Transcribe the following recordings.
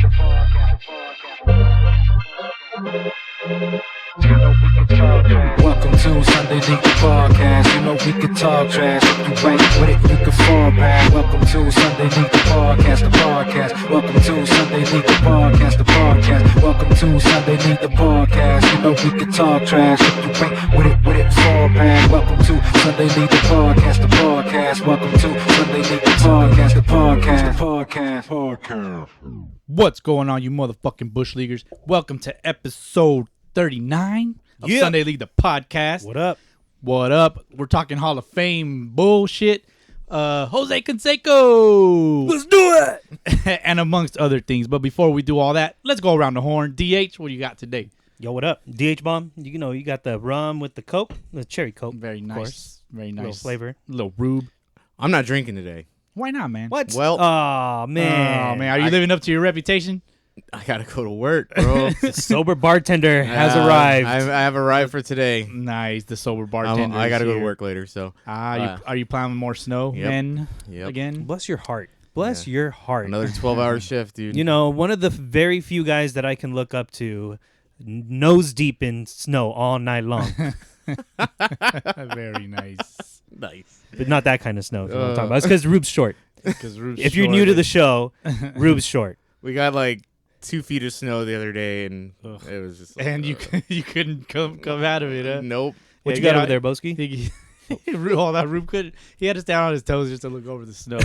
Welcome to Sunday League the Podcast. You know we can talk trash. If you ain't with it, you can fall back. Welcome to Sunday League the Podcast, the podcast. Welcome to Sunday League the Podcast, the podcast. Welcome to Sunday League the Podcast. You know we can talk trash. If you ain't with it, fall back. Welcome to Sunday League the Podcast, the podcast. Welcome to Sunday League the Podcast, the podcast. What's going on, you motherfucking Bush Leaguers? Welcome to episode 39 of Sunday League, the podcast. What up? What up? We're talking Hall of Fame bullshit. Jose Canseco. Let's do it. And amongst other things. But before we do all that, let's go around the horn. DH, what do you got today? Yo, what up? DH Bomb. You know, you got the rum with the Coke, the cherry Coke. Very nice. Course. Very nice. Little flavor. Little rube. I'm not drinking today. Why not, man? What? Well, oh man. Oh, man. Are you living up to your reputation? I gotta go to work, bro. The sober bartender has arrived. I have arrived for today. Nice. The sober bartender. I gotta go to here. work later, so. Are you planning more snow then again? Bless your heart. Bless your heart. Another 12-hour shift, dude. You know, one of the very few guys that I can look up to, nose deep in snow all night long. Very nice. Nice. But not that kind of snow. If you know what I'm talking about. It's because Rube's short. Rube's If you're new to the show, Rube's short. We got like 2 feet of snow the other day, and it was just. Like, and you couldn't come out of it, huh? Nope. What you got over there, Boski? All that Rube couldn't. He had to stand on his toes just to look over the snow.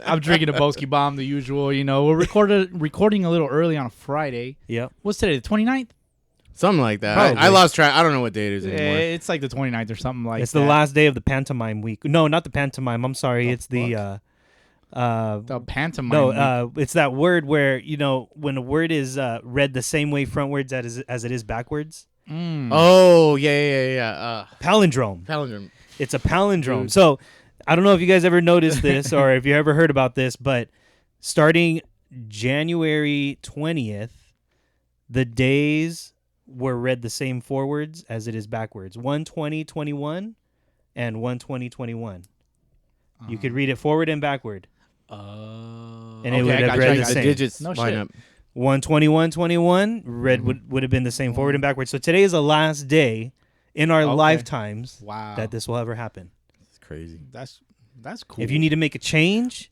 I'm drinking a Boski Bomb, the usual. You know, we're recording a little early on a Friday. Yep. What's today? The 29th? Something like that. Probably. I lost track. I don't know what day it is anymore. It's like the 29th or something like that. It's the last day of the pantomime week. No, not the pantomime. I'm sorry. It's the pantomime. No, it's that word where, you know, when a word is read the same way frontwards as it is backwards. Oh, yeah. Palindrome. Palindrome. It's a palindrome. Dude. So I don't know if you guys ever noticed this or if you ever heard about this, but starting January 20th, the days were read the same forwards as it is backwards. 1/20/21 and 1/20/21. You could read it forward and backward. And it would have read the same. The digits No line shit. up. 1/21/21 read would have been the same forward and backward. So today is the last day in our lifetimes that this will ever happen. It's crazy. That's cool. If you need to make a change,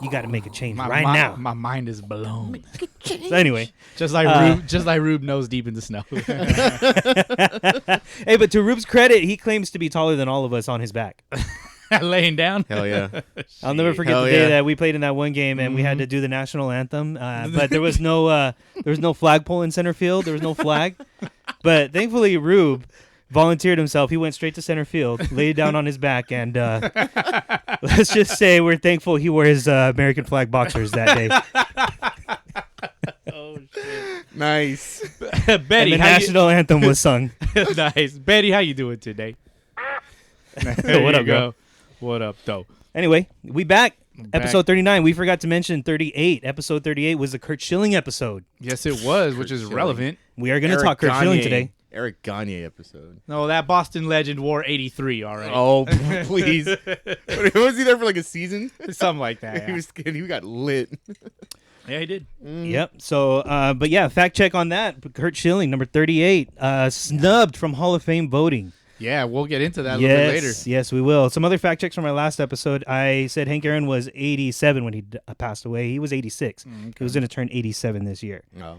you got to make a change now. My mind is blown. So anyway, just like Rube knows deep in the snow. hey, but to Rube's credit, he claims to be taller than all of us on his back. Laying down. Hell yeah. I'll never forget the day that we played in that one game and we had to do the national anthem, but there was no flagpole in center field. There was no flag, but thankfully Rube volunteered himself. He went straight to center field, laid down on his back, and let's just say we're thankful he wore his American flag boxers that day. Oh shit! Nice. Betty, and the national anthem was sung. Nice, Betty. How you doing today? What up, go? What up, though? Anyway, we back. Episode Back. 39. We forgot to mention 38. Episode 38 was the Kurt Schilling episode. Yes, it was, which is Schilling. relevant. We are going to talk Kurt Schilling today. Eric Gagne episode. No, that Boston legend wore 83. All right. Oh, please. Was he there for like a season? Something like that. Yeah. He got lit. Yeah, he did. Yep. So, but yeah, fact check on that. Kurt Schilling, number 38, snubbed from Hall of Fame voting. Yeah, we'll get into that a little bit later. Yes, we will. Some other fact checks from our last episode. I said Hank Aaron was 87 when he passed away. He was 86. Okay. He was going to turn 87 this year. Oh.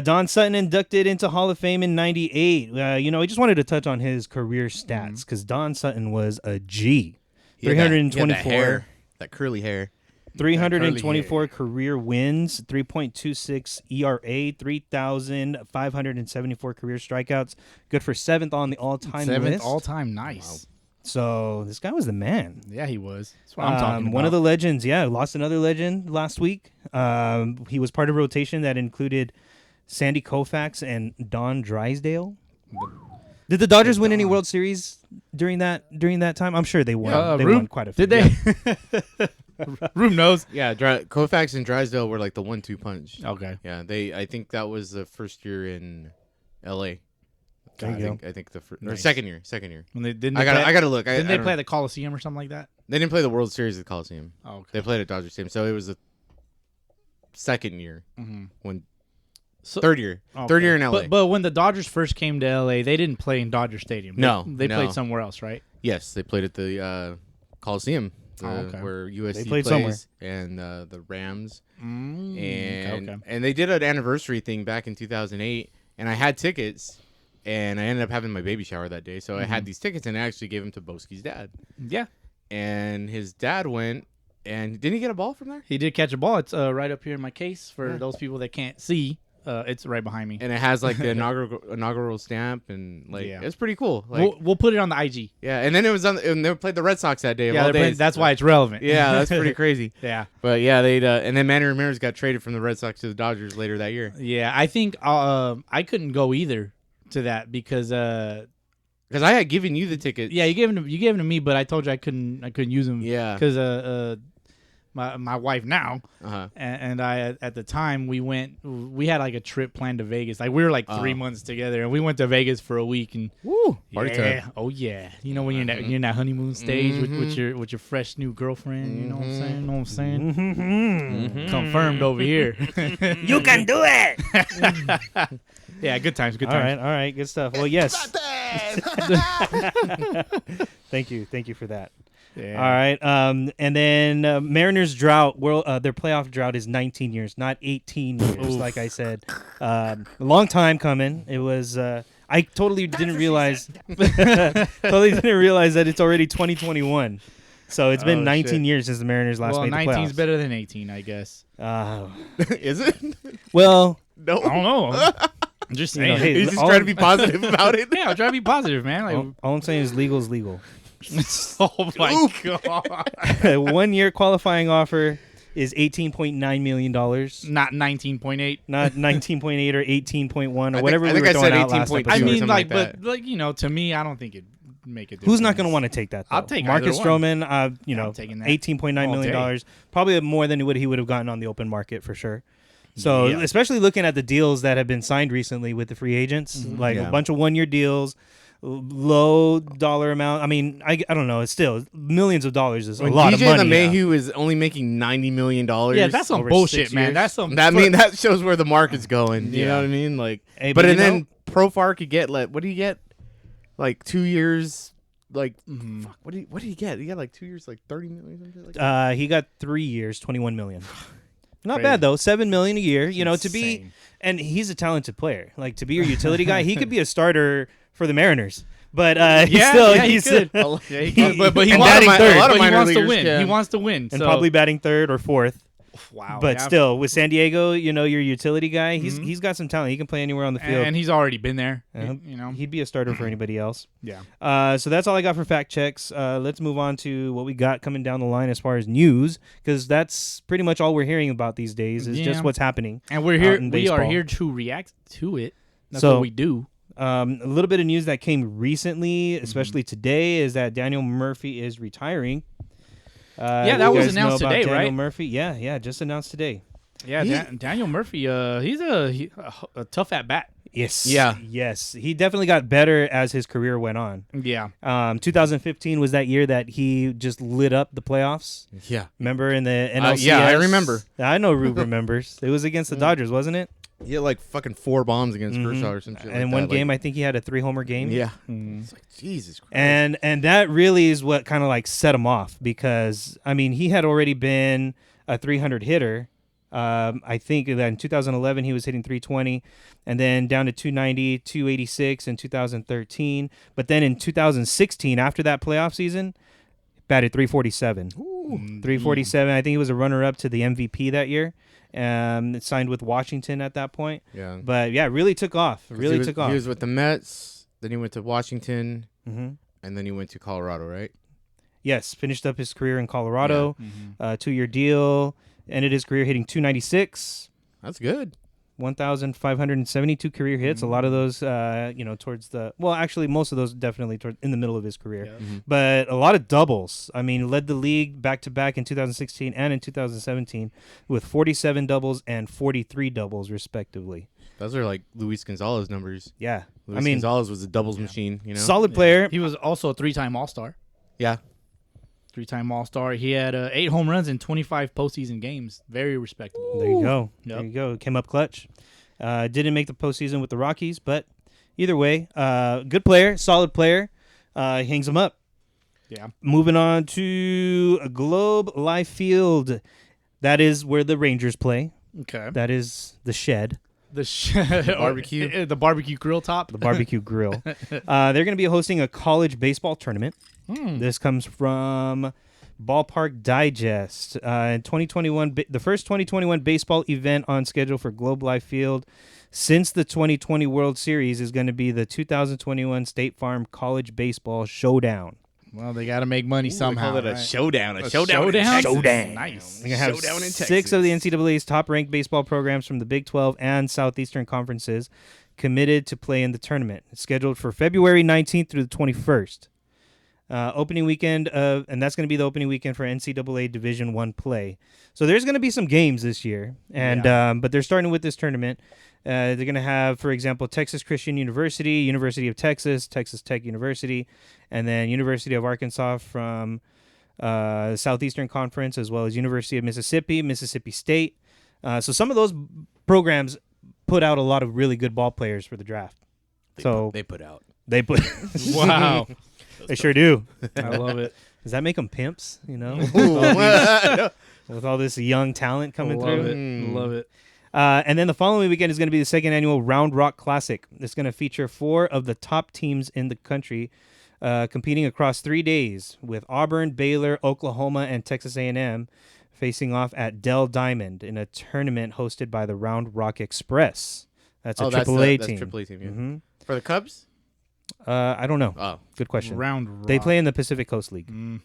Don Sutton inducted into Hall of Fame in 98. You know, I just wanted to touch on his career stats because Don Sutton was a G. He had that 324. hair, that curly hair. 324 career wins, 3.26 ERA, 3,574 career strikeouts. Good for 7th on the all-time list. 7th all-time, nice. Wow. So this guy was the man. Yeah, he was. That's what I'm talking about. One of the legends, lost another legend last week. He was part of a rotation that included Sandy Koufax and Don Drysdale. Did the Dodgers win any World Series during that time? I'm sure they won. They won quite a few. Did they? Room knows. Yeah, Koufax and Drysdale were like the 1-2 punch. Okay. Yeah, I think that was the first year in L.A. There you go. I think the Nice. second year. When they didn't. I gotta look. Didn't they I don't play know. the Coliseum or something like that? They didn't play the World Series at the Coliseum. Oh, okay. They played at Dodger Stadium, so it was second year. Mhm. When So- third year in LA. But when the Dodgers first came to LA, they didn't play in Dodger Stadium. They No. played somewhere else, right? Yes, they played at the Coliseum, okay. where USC played plays, somewhere. and the Rams. Okay. And they did an anniversary thing back in 2008, and I had tickets, and I ended up having my baby shower that day. So I had these tickets, and I actually gave them to Boski's dad. Yeah, And his dad went, and didn't he get a ball from there? he did catch a ball. It's right up here in my case for those people that can't see. It's right behind me. And it has like the inaugural stamp, and like it's pretty cool. Like, We'll put it on the IG. yeah, and then it was and they played the Red Sox that day. Of Yeah, all days. that's why it's relevant. Yeah, that's pretty crazy. Yeah. But yeah, they and then Manny Ramirez got traded from the Red Sox to the Dodgers later that year. Yeah, I think I couldn't go either to that because Because I had given you the ticket. you gave them to me, but I told you I couldn't use them. Yeah. Because my wife now Uh-huh. and I at the time we had like a trip planned to Vegas. Like we were like 3 months together, and we went to Vegas for a week. And Woo! Party yeah, time. oh yeah, you know when you're in that honeymoon stage with your fresh new girlfriend. You know what I'm saying? Know what I'm saying? Mm-hmm. Confirmed over here. You can do it. Yeah, good times. Good All times. right, good stuff. Well, yes. Thank you for that. Yeah. All right, and then Mariners drought. Their playoff drought is 19 years, not 18 years, like I said. A long time coming. It was. I totally didn't realize. That it's already 2021. So it's been 19 years since the Mariners last made the playoffs. 19 is better than 18, I guess. Is it? Well, No. I don't know. I'm just saying. hey, He's just all- trying to be positive about it. Yeah, I'm trying to be positive, man. Like, all I'm saying is legal is legal. oh my god. 1 year qualifying offer is $18.9 million. Not 19.8. Not 19.8 or 18.1 or I whatever think we were I throwing said out last 18.2. episode. I or mean, something like, like but to me, I don't think it'd make a difference. Who's not going to want to take that? Though? I'll take Marcus either one. Stroman. I'm taking that $18.9 all million day. dollars, probably more than what he would have gotten on the open market for sure. So, Yeah. especially looking at the deals that have been signed recently with the free agents, like Yeah. a bunch of 1 year deals, low dollar amount. I mean, I don't know. It's still millions of dollars is When a lot DJ of money. LeMahieu is only making $90 million. Yeah, that's some over bullshit, 6 man. years. That's some. that shows where the market's going. You Yeah. know what I mean? Like, Hey, but but and you then know- Profar could get what do you get? Like 2 years. Like Mhm. fuck, what did he get? He got like 2 years, like 30 million. Something like that. He got 3 years, 21 million. Not Crazy. bad though. 7 million a year. You know, to be, Insane. and he's a talented player. Like to be your utility guy, he could be a starter for the Mariners. But he's he could. Yeah, he could. But he and wants, batting third. a lot of but he minor wants to leaguers win. can. He wants to win. and so. probably batting third or fourth. Wow. But yeah. still, with San Diego, you know, your utility guy, he's got some talent. He can play anywhere on the field. and he's already been there. Uh, You know. He'd be a starter for anybody else. Yeah. So that's all I got for fact checks. Let's move on to what we got coming down the line as far as news, because that's pretty much all we're hearing about these days is just Yeah. what's happening. And we're here. in We are baseball. here to react to it. That's So- what we do. A little bit of news that came recently, especially today, is that Daniel Murphy is retiring. Yeah, that you was guys know announced about today, Daniel right? Murphy, yeah, just announced today. Yeah, Daniel Murphy. He's a tough at bat. Yes, Yeah. yes, he definitely got better as his career went on. Yeah. 2015 was that year that he just lit up the playoffs. Yeah. Remember in the NLCS? Yeah, I remember. I know Rube remembers. It was against the Dodgers, wasn't it? He had like fucking 4 bombs against Kershaw or some shit. And like in one that. game, I think he had a 3-homer game. Yeah. It's like Jesus Christ. And that really is what kind of like set him off, because I mean he had already been a 300 hitter. I think that in 2011 he was hitting 320, and then down to 290, 286 in 2013. But then in 2016, after that playoff season, batted 347. 347. I think he was a runner-up to the MVP that year. Signed with Washington at that point. Yeah. But yeah, really took off. Really took off. He was with the Mets, then he went to Washington, hmm and then he went to Colorado, right? Yes, finished up his career in Colorado. 2-year deal. Ended his career hitting 296, That's good. 1,572 career hits. A lot of those, towards the actually most of those definitely in the middle of his career. But a lot of doubles. I mean, led the league back to back in 2016 and in 2017 with 47 doubles and 43 doubles respectively. Those are like Luis Gonzalez numbers. Yeah, Luis Gonzalez was a doubles machine, you know? solid player. He was also a 3-time All-Star. Yeah. 3-time All-Star. He had 8 home runs in 25 postseason games. Very respectable. There you go. Yep. There you go. Came up clutch. Didn't make the postseason with the Rockies, but either way, good player, solid player. He hangs them up. Yeah. Moving on to Globe Life Field. That is where the Rangers play. Okay. That is the shed, The barbecue. the barbecue grill top. the barbecue grill. They're going to be hosting a college baseball tournament. This comes from Ballpark Digest. In 2021, the first 2021 baseball event on schedule for Globe Life Field since the 2020 World Series is going to be the 2021 State Farm College Baseball Showdown. Well, they got to make money somehow. Call it a right? showdown. A Showdown? in Texas. Showdown. Nice. They're going to have Showdown in 6 of the Texas. NCAA's top-ranked baseball programs from the Big 12 and Southeastern conferences committed to play in the tournament. It's scheduled for February 19th through the 21st. Opening weekend and that's going to be the opening weekend for NCAA Division I play. So there's going to be some games this year, and but they're starting with this tournament. They're going to have, for example, Texas Christian University, University of Texas, Texas Tech University, and then University of Arkansas from Southeastern Conference, as well as University of Mississippi, Mississippi State. So some of those programs put out a lot of really good ball players for the draft. They put out. They put Wow. they sure do. I love it. Does that make them pimps? You know, No. with all this young talent coming love through. it. Love it. And then the following weekend is going to be the second annual Round Rock Classic. It's going to feature 4 of the top teams in the country competing across 3 days, with Auburn, Baylor, Oklahoma, and Texas A&M facing off at Dell Diamond in a tournament hosted by the Round Rock Express. That's a AAA team. That's AAA team. Yeah. hmm For the Cubs? I don't know. Oh, Good question. Round They Rock. play in the Pacific Coast League. Mm.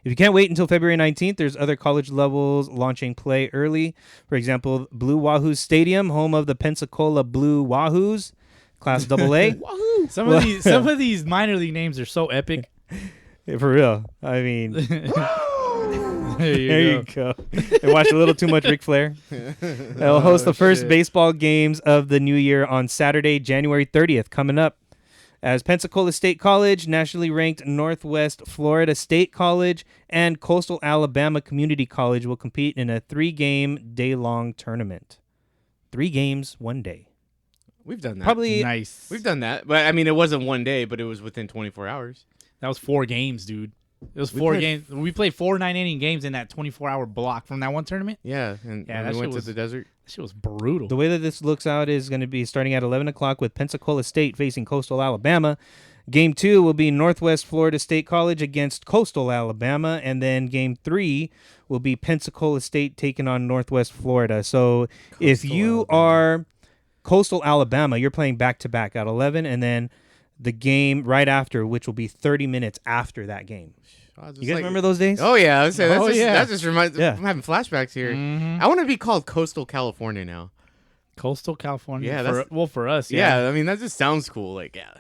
If you can't wait until February 19th, there's other college levels launching play early. For example, Blue Wahoos Stadium, home of the Pensacola Blue Wahoos, Class AA. Some of these minor league names are so epic. For real. I mean, There there you go. I watched a little too much Ric Flair. They'll host the first shit. baseball games of the new year on Saturday, January 30th, coming up. As Pensacola State College, nationally ranked Northwest Florida State College, and Coastal Alabama Community College will compete in a 3-game day-long tournament. 3 games, 1 day. we've done that. Probably Nice. We've done that. But I mean, it wasn't 1 day, but it was within 24 hours. That was 4 games, dude. It was We 4 played- games. We played 4 9-inning games in that 24-hour block from that one tournament. Yeah. And Yeah, when that we went shit was- to the desert. That shit was brutal. The way that this looks out is going to be starting at 11 o'clock with Pensacola State facing Coastal Alabama. Game 2 will be Northwest Florida State College against Coastal Alabama. And then Game 3 will be Pensacola State taking on Northwest Florida. So if you are Coastal Alabama, you're playing back-to-back at 11. And then the game right after, which will be 30 minutes after that game. You guys remember those days? Oh, yeah. I was saying, Oh, yeah. that just reminds Yeah. I'm having flashbacks here. Mhm. I want to be called Coastal California now. Coastal California. Yeah, for us. Yeah. I mean, that just sounds cool. Like, yeah,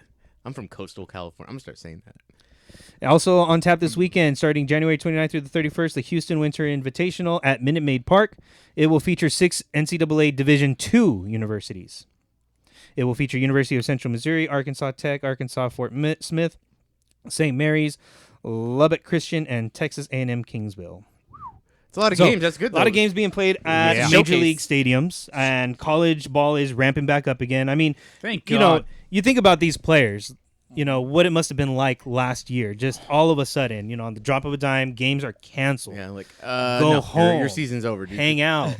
I'm from Coastal California. I'm going to start saying that. Also on tap this weekend, starting January 29th through the 31st, the Houston Winter Invitational at Minute Maid Park. It will feature 6 NCAA Division II universities. It will feature University of Central Missouri, Arkansas Tech, Arkansas Fort Smith, St. Mary's, Lubbock Christian, and Texas A&M Kingsville. It's a lot of So, games. That's good, A lot though. of games being played at Yeah. major Showcase. league stadiums, and college ball is ramping back up again. I mean, Thank God. you know, you think about these players, you know, what it must have been like last year. Just all of a sudden, you know, on the drop of a dime, games are canceled. Yeah, like, Go no, home. Your season's over, dude. Hang out.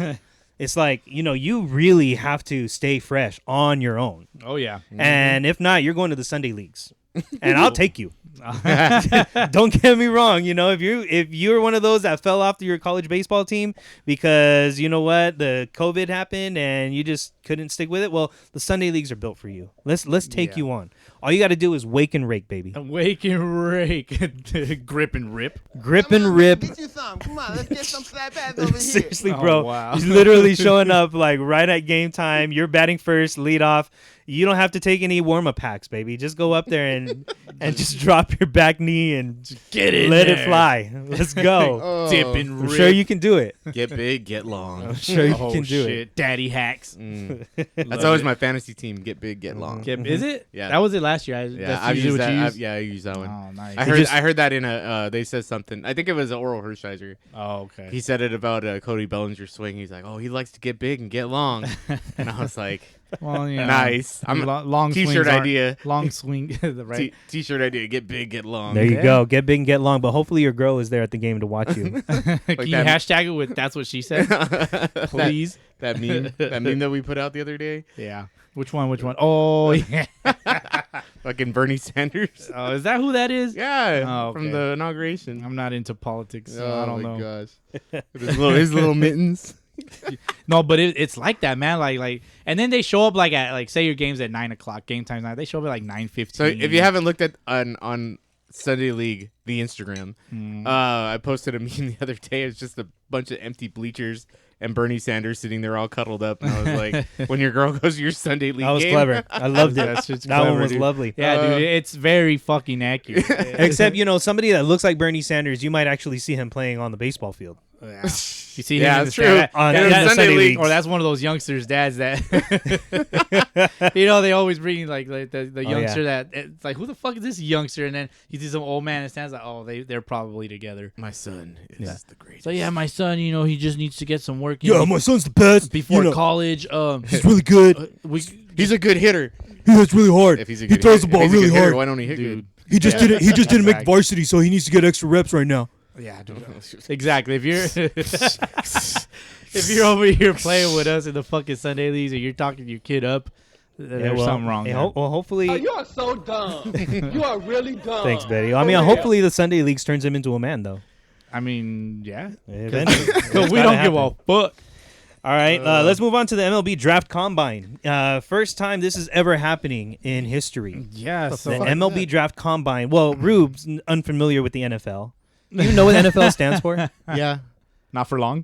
It's like, you know, you really have to stay fresh on your own. Oh yeah. And if not, you're going to the Sunday leagues. And I'll take you. Don't get me wrong, you know, if you're one of those that fell off to your college baseball team because you know what, the COVID happened and you just couldn't stick with it, well, the Sunday leagues are built for you. Let's take Yeah. you on. All you got to do is wake and rake, baby. Wake and rake. Grip and rip. Grip and rip. Get you some. Come on, let's get some flat pads over here. Seriously, Oh, bro. wow. He's literally showing up like right at game time. You're batting first, lead off. You don't have to take any warm-up packs, baby. Just go up there and just drop your back knee and Get in let there. it fly. Let's go. Oh, Dip and I'm rip. sure you can do it. get big, get long. I'm sure you Oh, can do shit. it. Daddy hacks. That's always my fantasy team. Get big, get long. Is it? Yeah. That was it last year. Yeah, That's I've usually used what that. you use. Yeah, I used that one. Oh, nice. I heard that in a. They said something. I think it was an Oral Hershiser. Oh, okay. He said it about Cody Bellinger's swing. He's like, oh, he likes to get big and get long. And I was like, Well, yeah. nice. I'm long T-shirt swings aren't- idea. Long swing, right? T-shirt idea. Get big, get long. There you Yeah. go. Get big and get long. But hopefully your girl is there at the game to watch you. Can you that- hashtag it with "That's what she said"? Please. that meme that we put out the other day. Yeah. Which one? Oh, yeah. Fucking Bernie Sanders. Oh, is that who that is? Yeah, Oh, from okay. the inauguration. I'm not into politics, so Oh I don't my know. gosh. With his little mittens. No, but it's like that, man. Like, and then they show up like at say your game's at 9:00. Game time's 9. They show up at like 9:15. So if you haven't looked at on Sunday League, the Instagram, I posted a meme the other day. It's just a bunch of empty bleachers and Bernie Sanders sitting there all cuddled up. And I was like, when your girl goes to your Sunday League That was game. clever. I loved it. That shit's That one clever, was dude. lovely. Yeah, dude, it's very fucking accurate. Except, somebody that looks like Bernie Sanders, you might actually see him playing on the baseball field. Yeah. You see Yeah, him in that's the true. stat- On that- the that- Sunday leagues. Or that's one of those youngsters' dads that they always bring like the youngster that it's like, who the fuck is this youngster? And then you see some old man that stands like, oh, they're probably together. My son is the greatest. So yeah, my son, he just needs to get some work in Yeah, my son's the best. before college. He's really good. He's a good hitter. He hits really hard. If he's a good hitter, if he's a good hitter, why don't he hit Dude. good? He just didn't make varsity, so he needs to get extra reps right now. Yeah, dude. Exactly. If you're if you're over here playing with us in the fucking Sunday leagues and you're talking your kid up, there's something wrong. Hey, there. hopefully. You are so dumb. You are really dumb. Thanks, Betty. I mean, hopefully the Sunday leagues turns him into a man, though. I mean, yeah. Eventually. Because we don't give a fuck. All right, let's move on to the MLB Draft Combine. First time this is ever happening in history. Yeah. The MLB Draft Combine. Well, Rube's unfamiliar with the NFL. You know what NFL stands for? Yeah. Not for long.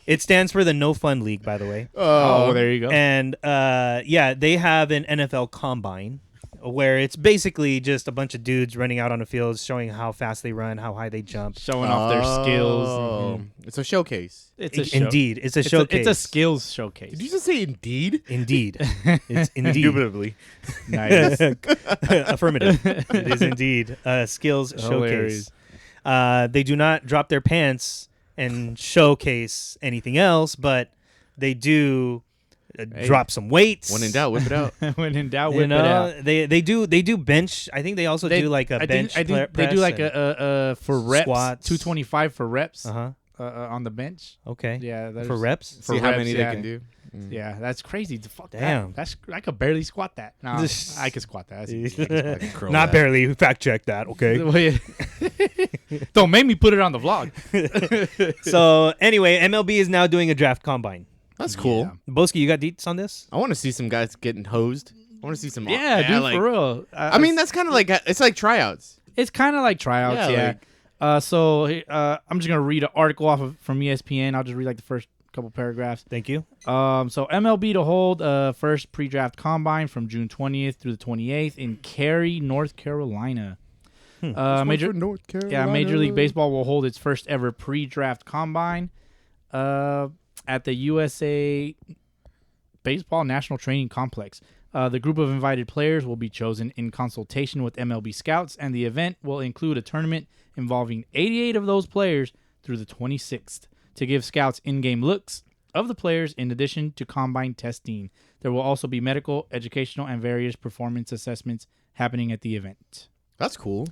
It stands for the No Fun League, by the way. Oh, there you go. And they have an NFL Combine where it's basically just a bunch of dudes running out on the field, showing how fast they run, how high they jump. Showing off their skills. Oh. It's a showcase. It's a show. Indeed, it's a showcase. It's a skills showcase. Did you just say indeed? Indeed, it's indeed. Indubitably. Nice. Affirmative. It is indeed a skills showcase. They do not drop their pants and showcase anything else, but they do drop some weights. When in doubt, whip it out. When in doubt, You whip it out. know, they do bench. I think they also do like a bench. I think they press do like and- a for reps, squats. 225 for reps Uh-huh. On the bench. Okay. Yeah, For reps. For See how reps, many yeah. they can do. Yeah, that's crazy. Fuck Damn. that. I could barely squat that. No, I could squat that. That's easy. Curl Not that. barely. Fact check that. Okay. Don't make me put it on the vlog. So anyway, MLB is now doing a draft combine. That's cool. Yeah. Boski, you got deets on this? I want to see some guys getting hosed. I want to see some. Yeah, dude, like, for real. I mean, that's kind of like it's like tryouts. It's kind of like tryouts. Yeah, Yeah. So I'm just gonna read an article from ESPN. I'll just read like the first couple paragraphs. Thank you. So MLB to hold first pre-draft combine from June 20th through the 28th in Cary, North Carolina. Major League Baseball will hold its first ever pre-draft combine at the USA Baseball National Training Complex. The group of invited players will be chosen in consultation with MLB scouts, and the event will include a tournament involving 88 of those players through the 26th to give scouts in-game looks of the players in addition to combine testing. There will also be medical, educational, and various performance assessments happening at the event. That's cool.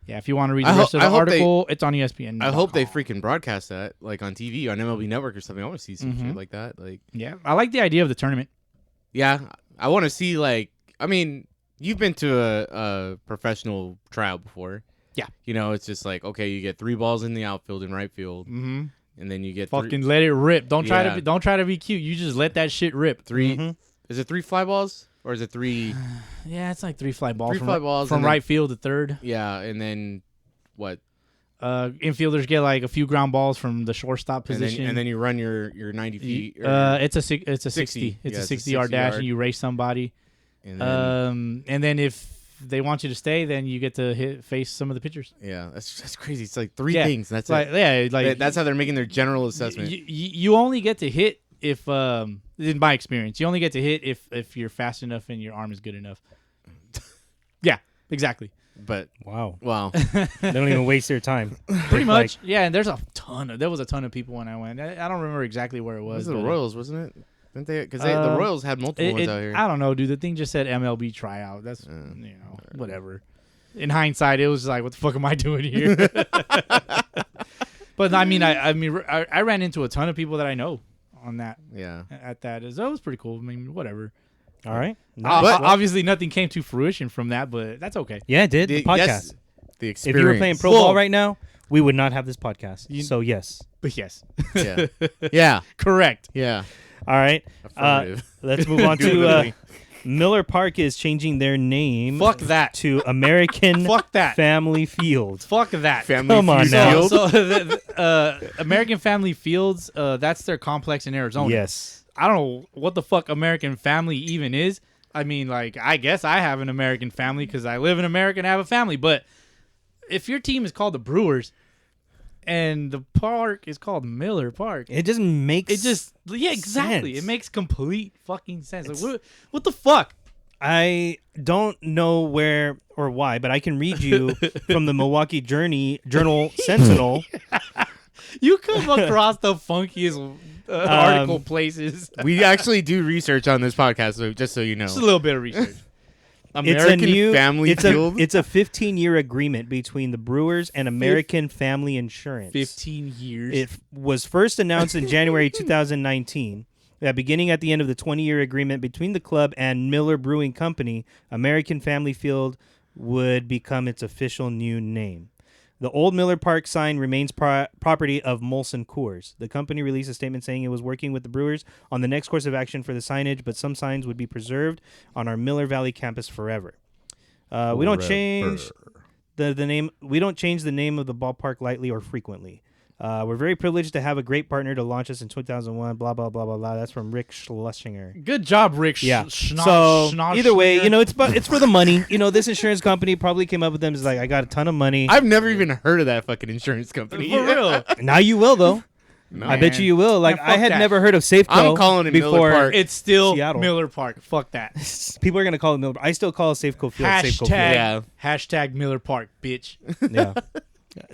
Yeah, if you want to read the rest of the article, it's on ESPN. I hope they freaking broadcast that like on TV on MLB Network or something. I want to see some shit like that. Like, Yeah, I like the idea of the tournament. yeah, I want to see like. I mean, you've been to a professional tryout before. Yeah. You know, it's just like, okay, you get 3 balls in the outfield and right field, Mm-hmm. and then you get Fucking let it rip. Don't try Yeah. to be cute. You just let that shit rip. 3. Is it 3 fly balls or is it 3? Yeah, it's like 3 fly balls. 3 fly balls from and then- right field to third. Yeah, and then what? Infielders get like a few ground balls from the shortstop position, and then you run your 90 feet. It's a 60. It's a 60-yard dash, and you race somebody. And then, if they want you to stay, then you get to face some of the pitchers. Yeah, that's crazy. It's like 3 things. That's like it. like that's how they're making their general assessment. You only get to hit if, in my experience, you only get to hit if you're fast enough and your arm is good enough. Yeah, exactly. But wow, they don't even waste their time. Pretty much, yeah. And there was a ton of people when I went. I don't remember exactly where it was. It was the Royals, wasn't it? Didn't they? Because the Royals had multiple ones out here. I don't know, dude. The thing just said MLB tryout. That's whatever. In hindsight, it was just like, what the fuck am I doing here? But I mean, I ran into a ton of people that I know on that. Yeah. At that, it was pretty cool. I mean, whatever. All right. Obviously, nothing came to fruition from that, but that's okay. Yeah, it did. The podcast. Yes, the experience. If you were playing pro ball right now, we would not have this podcast. So yes. But yes. Yeah. Yeah. Correct. Yeah. All right. Let's move on to Miller Park is changing their name. Fuck that. To American Fuck that. Family Field. Fuck that. Come on now. So American Family Fields, that's their complex in Arizona. Yes. I don't know what the fuck American Family even is. I mean, like, I guess I have an American family because I live in America and have a family. But if your team is called the Brewers and the park is called Miller Park, it just makes exactly. sense. It makes complete fucking sense. Like, what the fuck? I don't know where or why, but I can read you from the Milwaukee Journal Sentinel. You come across the funkiest article places. We actually do research on this podcast, so just so you know. Just a little bit of research. American Family Field. It's a 15-year agreement between the Brewers and American Family Insurance. 15 years. It was first announced in January 2019 that beginning at the end of the 20-year agreement between the club and Miller Brewing Company, American Family Field would become its official new name. The old Miller Park sign remains property of Molson Coors. The company released a statement saying it was working with the Brewers on the next course of action for the signage, but some signs would be preserved on our Miller Valley campus forever. We don't change the name. We don't change the name of the ballpark lightly or frequently. We're very privileged to have a great partner to launch us in 2001. Blah blah blah blah blah. That's from Rick Schlesinger. Good job, Rick. Yeah. So either way, it's for the money. This insurance company probably came up with them. It's like, I got a ton of money. I've never even heard of that fucking insurance company. For real. Now you will though. No. I bet you will. Like, I had never heard of Safeco. I'm calling it before Miller Park. It's still Seattle. Miller Park. Fuck that. People are gonna call it Miller. I still call it Safeco Field. Safeco Field. Hashtag Miller Park, bitch. Yeah.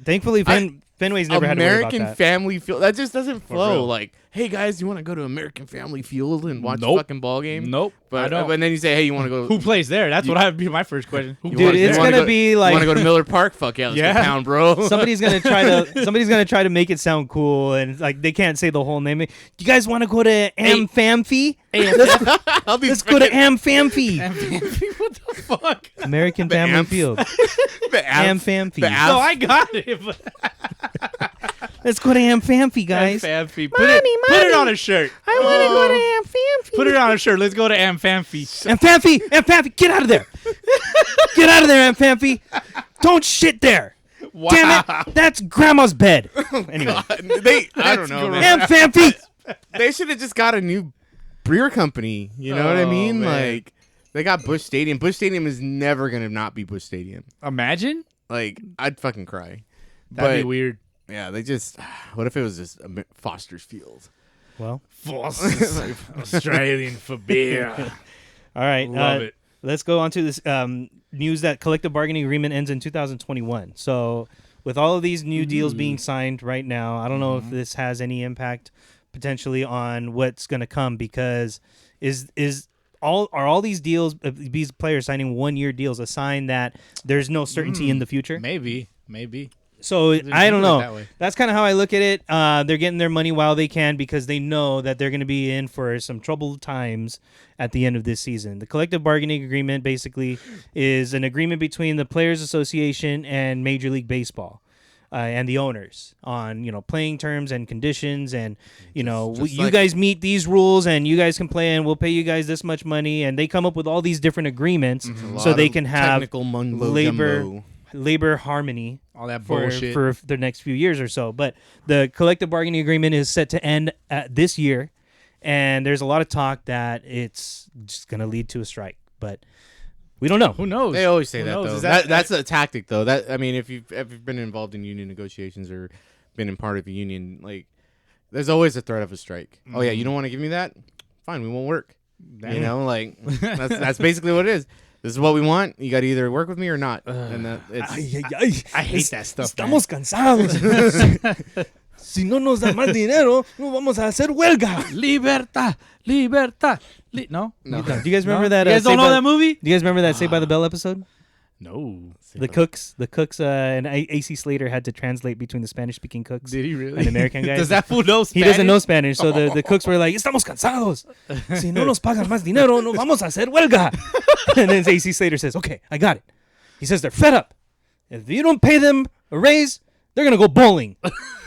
Thankfully, Fenway's never had to worry about American that. Family Field. That just doesn't flow. real. Like, hey guys, you want to go to American Family Field and watch a fucking ball game? Nope. But I don't. And then you say, hey, you want to go? Who plays there? That's what would be my first question. Who Dude, plays it's there? gonna be like, you want to go to Miller Park? Fuck yeah, let's go pound, bro. somebody's gonna try to make it sound cool, and like they can't say the whole name. You guys want to go to Amfamfi? Let's go to Amfamfi. What the fuck? American Family Field. Amfamfi. No, I got it. Let's go to Amfamfi, guys. Amfamfi. Put it on a shirt. I want to go to Amfamfi. Put it on a shirt. Let's go to Amfamfi. Amfamfi, get out of there. Get out of there, Amfamfi. Don't shit there. Wow. Damn it. That's grandma's bed. Anyway. I don't know, man. Amfamfi. They should have just got a new beer company. You know what I mean? Man. Like, they got Busch Stadium. Busch Stadium is never going to not be Busch Stadium. Imagine. Like, I'd fucking cry. That'd be weird. Yeah, they just... What if it was just Foster's Field? Well, Australian for beer. All right. Love it. Let's go on to this news that collective bargaining agreement ends in 2021. So with all of these new deals being signed right now, I don't know if this has any impact potentially on what's going to come, because are all these deals, these players signing 1-year deals, a sign that there's no certainty in the future? Maybe. So I don't that know. way. That's kind of how I look at it. They're getting their money while they can, because they know that they're going to be in for some troubled times at the end of this season. The collective bargaining agreement basically is an agreement between the Players Association and Major League Baseball and the owners on, playing terms and conditions, and you guys meet these rules and you guys can play and we'll pay you guys this much money, and they come up with all these different agreements so they can have technical labor. labor harmony All that for bullshit. for the next few years or so. But the collective bargaining agreement is set to end this year, and there's a lot of talk that it's just going to lead to a strike. But we don't know. Who knows? They always say Who that knows? though. Is that- That's a tactic though. That I mean, if you've ever been involved in union negotiations or been in part of a union, like there's always a threat of a strike. Oh yeah, you don't want to give me that? Fine, we won't work. You know, like that's basically what it is. This is what we want. You got to either work with me or not. And that it's I hate that stuff. Estamos cansados. Si no nos da más dinero, no vamos a hacer huelga. Libertad, libertad. No, No. Do you guys remember that? You guys don't Saved know by- that movie? Do you guys remember that Saved by the Bell episode? No. The cooks, and AC Slater had to translate between the Spanish-speaking cooks Did he really? and American guys. Does that fool know He Spanish? doesn't know Spanish, so the cooks were like, "Estamos cansados. Si no nos pagan más dinero, no vamos a hacer huelga." And then AC Slater says, "Okay, I got it." He says they're fed up. If you don't pay them a raise, they're gonna go bowling.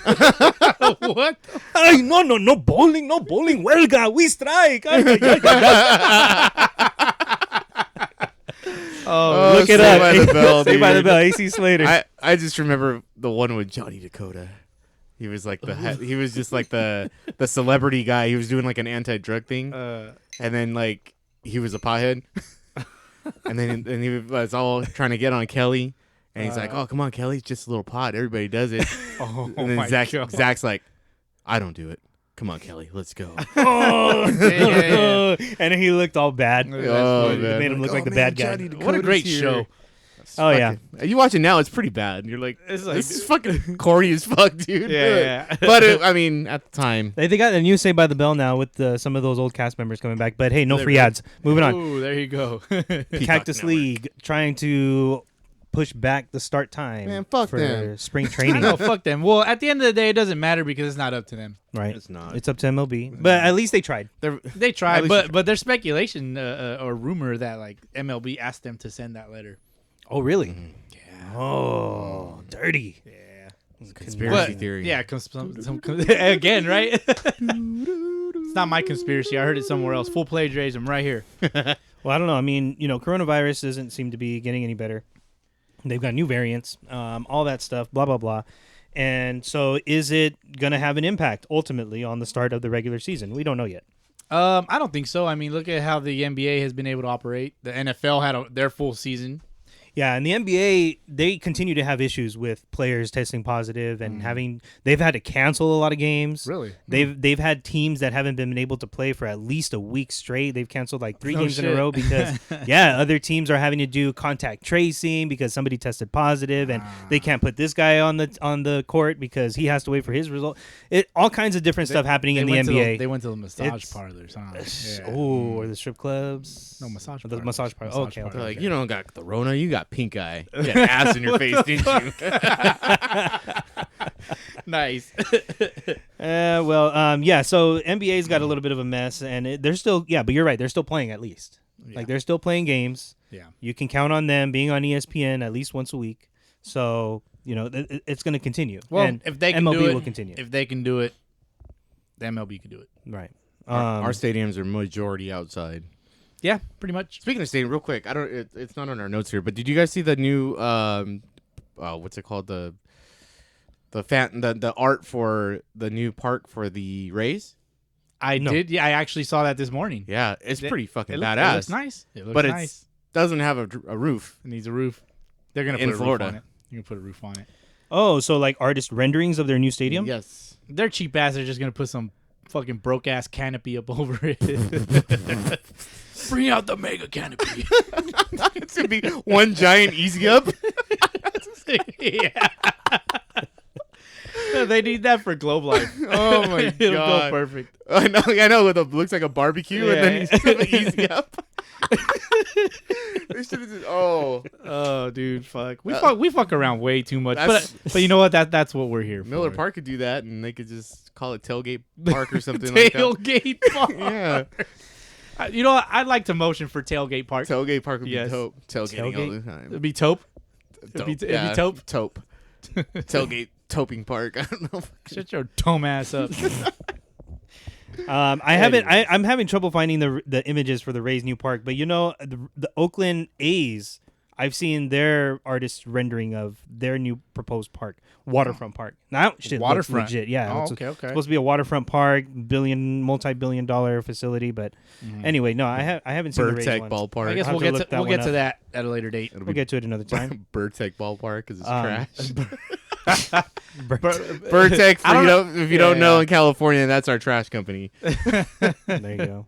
What? Ay, no bowling, huelga, we strike. Ay, ay, ay, ay. Oh, Look it Saved up. by the Bell, Saved by the dude. Bell. AC Slater. I just remember the one with Johnny Dakota. He was like he was just like the celebrity guy. He was doing like an anti-drug thing, and then like he was a pothead, and then he was all trying to get on Kelly, and he's like, "Oh, come on, Kelly, it's just a little pot. Everybody does it." Oh, And then my God. Zach's like, "I don't do it. Come on, Kelly, let's go." Yeah. And he looked all bad. Oh, It man. made him look like the bad guy. What a great show. Oh, yeah. You watch it now, it's pretty bad. You're like, It's like- this is fucking corny as fuck, dude. Yeah. But I mean, at the time, They got a new Saved by the Bell now with some of those old cast members coming back. But hey, no free ads. Moving on. Ooh, there you go. Cactus Network. League trying to push back the start time Man, fuck for them. spring I training. know, fuck them. Well, at the end of the day, it doesn't matter because it's not up to them. Right? It's not. It's up to MLB. But at least they tried. They At tried, least but there's speculation or rumor that like MLB asked them to send that letter. Oh, really? Yeah. Oh, dirty. Yeah. Conspiracy theory. Yeah, again, right? It's not my conspiracy. I heard it somewhere else. Full plagiarism right here. Well, I don't know. I mean, coronavirus doesn't seem to be getting any better. They've got new variants, all that stuff, blah, blah, blah. And so is it going to have an impact ultimately on the start of the regular season? We don't know yet. I don't think so. I mean, look at how the NBA has been able to operate. The NFL had their full season. Yeah, and the NBA, they continue to have issues with players testing positive and they've had to cancel a lot of games. Really? They've had teams that haven't been able to play for at least a week straight. They've canceled like 3 No games in a shit. row because other teams are having to do contact tracing because somebody tested positive and they can't put this guy on the court because he has to wait for his result. All kinds of different stuff happening in the went to NBA. they went to the massage It's- parlors, huh? Yeah. Oh, or the strip clubs. No, massage Or the parlors. massage parlors. Massage Okay, parlors. They're like, you don't got the Rona, you got pink eye. You got ass in your face, didn't you? Nice. So NBA's got a little bit of a mess, and they're still, but you're right, they're still playing at least. Yeah. Like, they're still playing games. Yeah. You can count on them being on ESPN at least once a week. So, it's going to continue. Well, and if they can MLB do it, will continue. If they can do it, the MLB can do it. Right. Our stadiums are majority outside. Yeah, pretty much. Speaking of stadium, real quick, it's not on our notes here, but did you guys see the new what's it called, the art for the new park for the Rays? I No. did. Yeah, I actually saw that this morning. Yeah, it's pretty fucking It badass. It looks nice. It looks But nice. it doesn't have a roof. It needs a roof. They're gonna in put a Florida. roof on it. You're gonna put a roof on it. Oh, so like artist renderings of their new stadium? Yes. Their cheap ass are just gonna put some fucking broke ass canopy up over it. Bring out the mega canopy. It's gonna be one giant easy up. Yeah. They need that for Globe Life. Oh my It'll god. go perfect. I know. It looks like a barbecue, and then Yeah. he's put an easy up. They should've just- Oh, dude, fuck. We fuck around way too much. That's- But you know what? That's what we're here Miller for. Park could do that, and they could just call it Tailgate Park or something like that. Tailgate Park. Yeah, You know what? I'd like to motion for Tailgate Park. Tailgate Park would Yes. be dope. Tailgating all the Tailgate? time. It'd be taupe. It'd be taupe. Taupe. Tailgate Toping Park. I don't know. Shut your dumb ass up. I'm having trouble finding the images for the Rays new park, but the Oakland A's I've seen their artist rendering of their new proposed park, waterfront park. Now, shit, Waterfront. looks legit. Yeah, Oh, it's okay. supposed to be a waterfront park, multi-billion-dollar facility. But anyway, no, I haven't seen the Bird Rays Tech ones. Ballpark. I guess I'll we'll have get to to look we'll that get to one that at a later date. We'll get to it another time. Bird Tech Ballpark because it's trash. Bird- Bird Tech, if you don't know, yeah. in California, that's our trash company. There you go.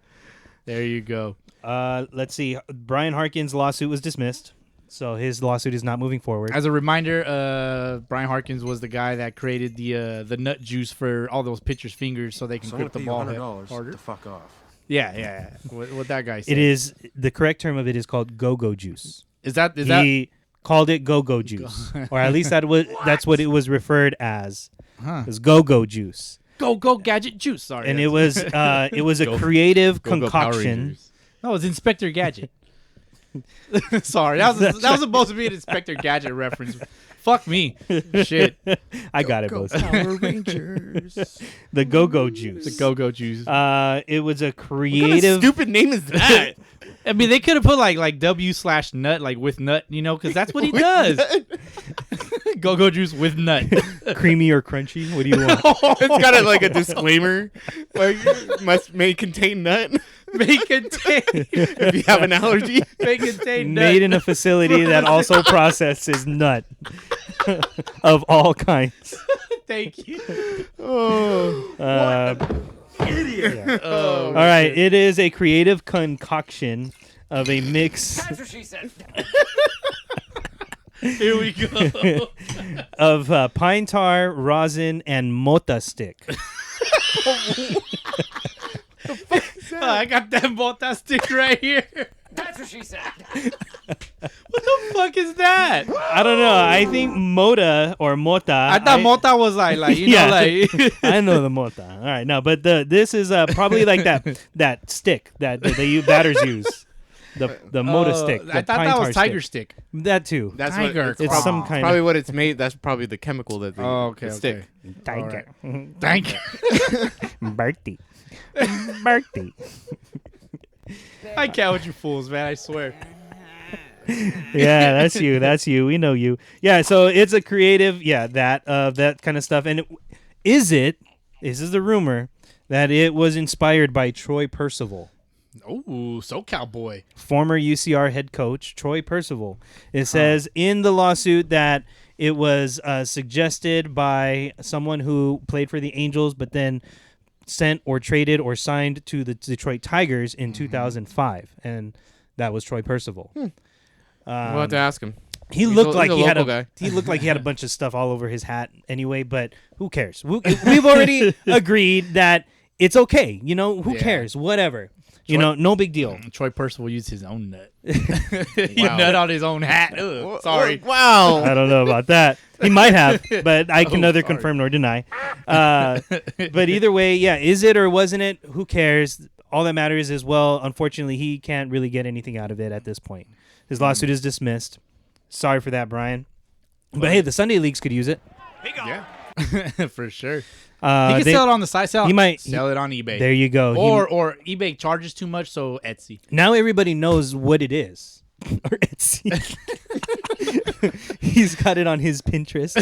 There you go. Let's see. Brian Harkin's lawsuit was dismissed, so his lawsuit is not moving forward. As a reminder, Brian Harkins was the guy that created the nut juice for all those pitchers' fingers so they can grip the ball harder. to fuck off. Yeah. What that guy said. It is the correct term of it is called go-go juice. Is that He called it go-go juice, or at least that's what it was referred as. Huh. It was go-go juice, go gadget juice? Sorry, and it was a creative Go Power concoction. Rangers. no, it's Inspector Gadget. Sorry, that was supposed to be an Inspector Gadget reference. Fuck me, shit. I got it, both. Power Rangers. The go-go juice. The go juice. It was a What kind of creative. stupid name is that? I mean, they could have put like W/nut, like with nut, because that's what he does. Go juice with nut. Creamy or crunchy? What do you want? It's got like a disclaimer, like may contain nut May contain if you have an allergy. may contain nut. Made in a facility that also processes nut of all kinds. Thank you. Idiot. Oh, All right, it is a creative concoction of a mix That's what she said. here we go. of pine tar, rosin, and mota stick. I got that Mota stick right here. That's what she said. What the fuck is that? I don't know. I think mota or mota. I thought Mota was like Yeah. like. I know the mota. All right, no, but this is probably like that stick that batters use. The mota stick. I the thought pine that tar was tiger stick. stick. That too. That's Tiger. what It's some kind probably of what it's made. That's probably the chemical that they Okay. stick. tiger. Thank you. Birthday. Birthday. I count with you fools, man. I swear. Yeah, that's you. That's you. We know you. Yeah, so it's a creative, that kind of stuff. And this is the rumor, that it was inspired by Troy Percival, Oh, so cowboy. former UCR head coach, Troy Percival. It says in the lawsuit that it was suggested by someone who played for the Angels, but then sent or traded or signed to the Detroit Tigers in 2005. And that was Troy Percival. We'll have to ask him. He looked like he's a he had local guy. he looked like he had a bunch of stuff all over his hat anyway, but who cares? We've already agreed that it's okay. Who Yeah. cares? Whatever. No big deal. Troy Percival used his own nut. He nut on his own hat. Ugh, sorry. Wow. I don't know about that. He might have, but I can neither sorry. confirm nor deny. But either way, yeah, is it or wasn't it? Who cares? All that matters is, well, unfortunately, he can't really get anything out of it at this point. His lawsuit is dismissed. Sorry for that, Brian. But hey, the Sunday leagues could use it. Yeah. For sure. He They- can sell it on the side. he might- sell it on eBay. There you go. Or eBay charges too much, so Etsy. Now everybody knows what it is. Or Etsy. He's got it on his Pinterest.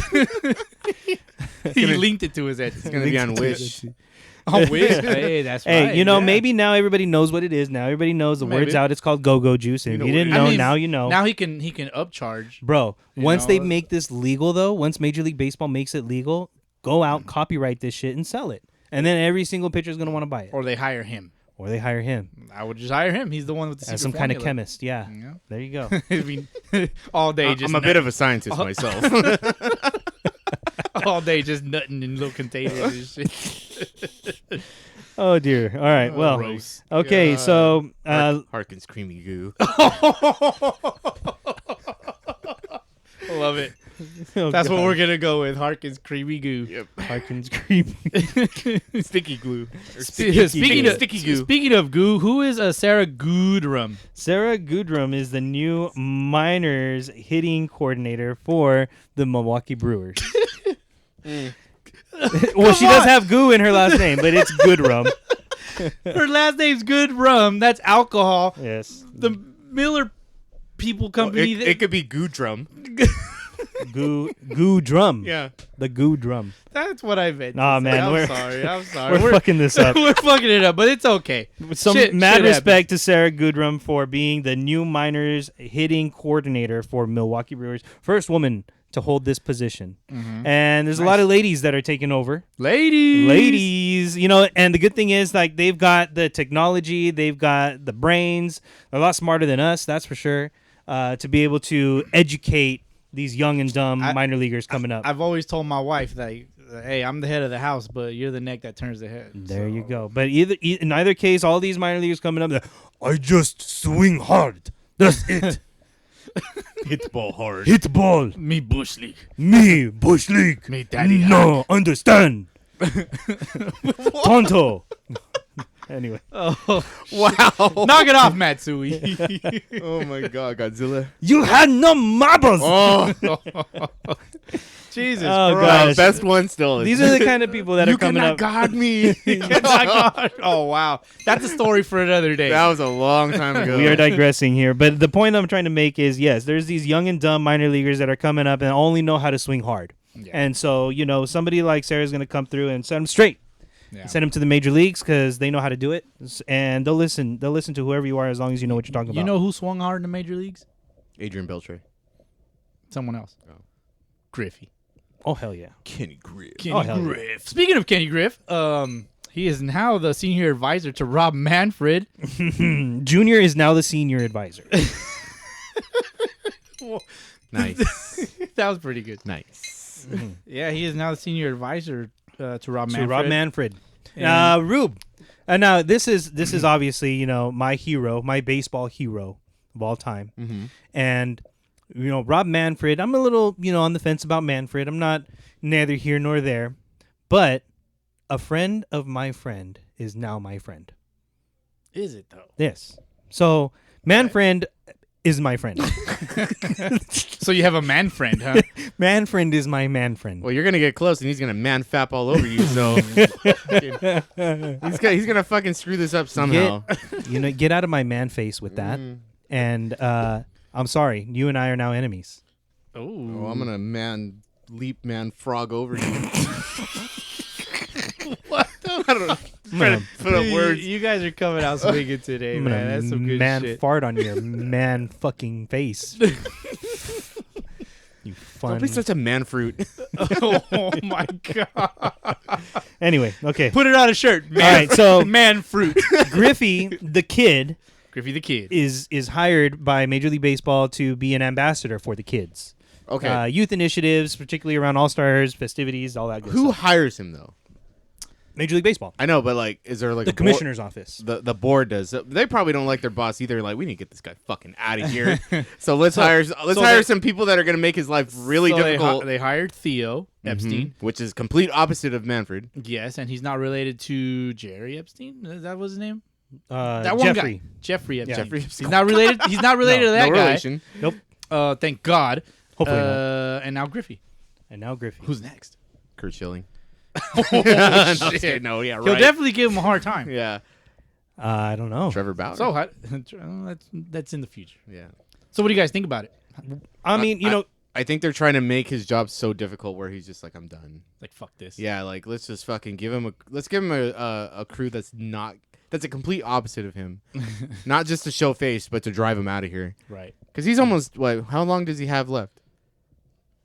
He linked it to his Etsy. It's gonna be on Wish. On Wish. Hey, that's right. Hey, yeah. maybe now everybody knows what it is. Now everybody knows the word's Maybe. out. It's called go-go juice. And if you didn't I know, mean, now you know. Now he can upcharge. Bro, once they know? make this legal, though, once Major League Baseball makes it legal, go out, copyright this shit, and sell it. And then every single pitcher is going to want to buy it. Or they hire him. Or they hire him I would just hire him. He's the one with the as secret some kind of formula. chemist. Yeah. Yeah. There you go. I mean, all day just I'm a bit of a scientist myself. all day just nutting in little containers and shit. Oh, dear. All right. Well, Gross. okay. So, Harkins creamy goo. Love it. oh, That's God. what we're gonna go with. Harkins creamy goo. Yep. Harkins creepy. Sticky glue. Or Speaking of sticky goo. Speaking of goo, who is Sarah Goodrum? Sarah Goodrum is the new minors hitting coordinator for the Milwaukee Brewers. Well, she does have goo in her last name, but it's Goodrum. Her last name's Goodrum. That's alcohol. Yes. The Miller people company. It could be Goo Drum. Goo drum. Yeah. The goo drum. That's what I meant. Nah, man, I'm sorry. I'm sorry. We're fucking this up. We're fucking it up, but it's okay. With some mad respect to Sarah Goodrum for being the new minors hitting coordinator for Milwaukee Brewers. First woman to hold this position. Mm-hmm. And there's a lot of ladies that are taking over. Ladies. You know, and the good thing is, like, they've got the technology, they've got the brains. They're a lot smarter than us, that's for sure, to be able to educate these young and dumb minor leaguers coming up. I've always told my wife that, hey, I'm the head of the house, but you're the neck that turns the head. There you go. But in either case, all these minor leaguers coming up, I just swing hard. That's it. Hit the ball hard. Hit ball. Me Bush League. Me, Bush League. Me Daddy No, understand. Tonto. Anyway. Oh, Wow. knock it off, Matsui. Oh my God, Godzilla. You had no marbles. Oh, Jesus Oh, Christ. gosh. best one still. These are the kind of people that you are coming cannot up. guard me. Oh, wow. That's a story for another day. That was a long time ago. We are digressing here, but the point I'm trying to make is, yes, there's these young and dumb minor leaguers that are coming up and only know how to swing hard. Yeah. And so, you know, somebody like Sarah's going to come through and set them straight. Yeah. Send them to the major leagues because they know how to do it, and they'll listen. They'll listen to whoever you are as long as you know what you're talking about. You know who swung hard in the major leagues? Adrian Beltre. Someone else. Oh. Griffey. Oh hell yeah! Kenny Griff. Kenny Oh, hell yeah. Griff. Speaking of Kenny Griff, he is now the senior advisor to Rob Manfred. Junior is now the senior advisor. Nice. That was pretty good. Nice. Yeah, he is now the senior advisor to Rob Manfred. So Rob Manfred, And- Rube. Now this is obviously, you know, my hero, my baseball hero of all time, Mm-hmm. and you know, Rob Manfred. I'm a little, you know, on the fence about Manfred. I'm not neither here nor there, but a friend of my friend is now my friend. Is it though? Yes. So Manfred is my friend. So you have a man friend, huh? Manfred is my man friend. Well, you're gonna get close, and he's gonna man fap all over you. So he's gonna fucking screw this up somehow. Get out of my man face with that. And I'm sorry, you and I are now enemies. Oh, I'm gonna man frog over you. What? I don't know. Trying to put up words. You guys are coming out swinging today, I'm man. gonna That's some good man shit. fart on your man fucking face. You fun. Don't be such a man fruit. Oh my god! Anyway, okay. Put it on a shirt. Man, All right, so man fruit. Griffey, the kid, Griffey the kid. is hired by Major League Baseball to be an ambassador for the kids. Okay. Youth initiatives, particularly around All-Stars, festivities, all that good Who stuff. hires him though? Major League Baseball. I know, but like, is there like The a board- commissioner's office. The board does. They probably don't like their boss either. Like, we need to get this guy fucking out of here. So let's hire some people that are gonna make his life really So difficult. They hired Theo Epstein. which is complete opposite of Manfred. Yes, and he's not related to Jerry Epstein. That was his name. That Jeffrey. guy, Jeffrey Epstein. Jeffrey Epstein. He's not related. He's not related to that no guy. relation. Nope. Thank God. Hopefully not. And now Griffey. And now Griffey. Who's next? Kurt Schilling. Oh, shit. Shit, no, yeah, right. He'll definitely give him a hard time. Yeah. I don't know. Trevor Bauer. So that's in the future. yeah. So what do you guys think about it? I mean, you know, I think they're trying to make his job so difficult where he's just like, I'm done. Like fuck this. Yeah, like let's just fucking give him a crew that's a complete opposite of him. Not just to show face, but to drive him out of here. Right. Because he's almost how long does he have left?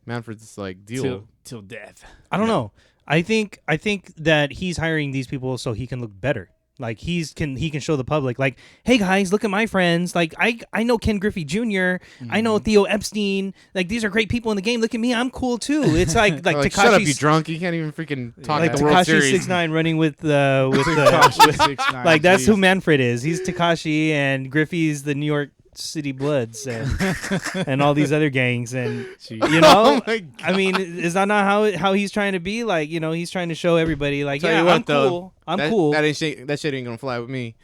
Manfred's like deal. Till death. I don't know. I think that he's hiring these people so he can look better. Like he can show the public, like, hey guys, look at my friends. Like I know Ken Griffey Jr. I know Theo Epstein. Like these are great people in the game. Look at me, I'm cool too. It's like Like, Tekashi. shut up, you drunk. You can't even freaking talk Like at the World Tekashi Series. 6ix9ine running with the Tekashi 6ix9ine, like that's who jeez. Manfred is. He's Tekashi and Griffey's the New York City Bloods and all these other gangs and you know. Oh my God. I mean, is that not how he's trying to be? Like, you know, he's trying to show everybody like, Tell yeah, you what, I'm though, cool. I'm cool. That shit ain't gonna fly with me.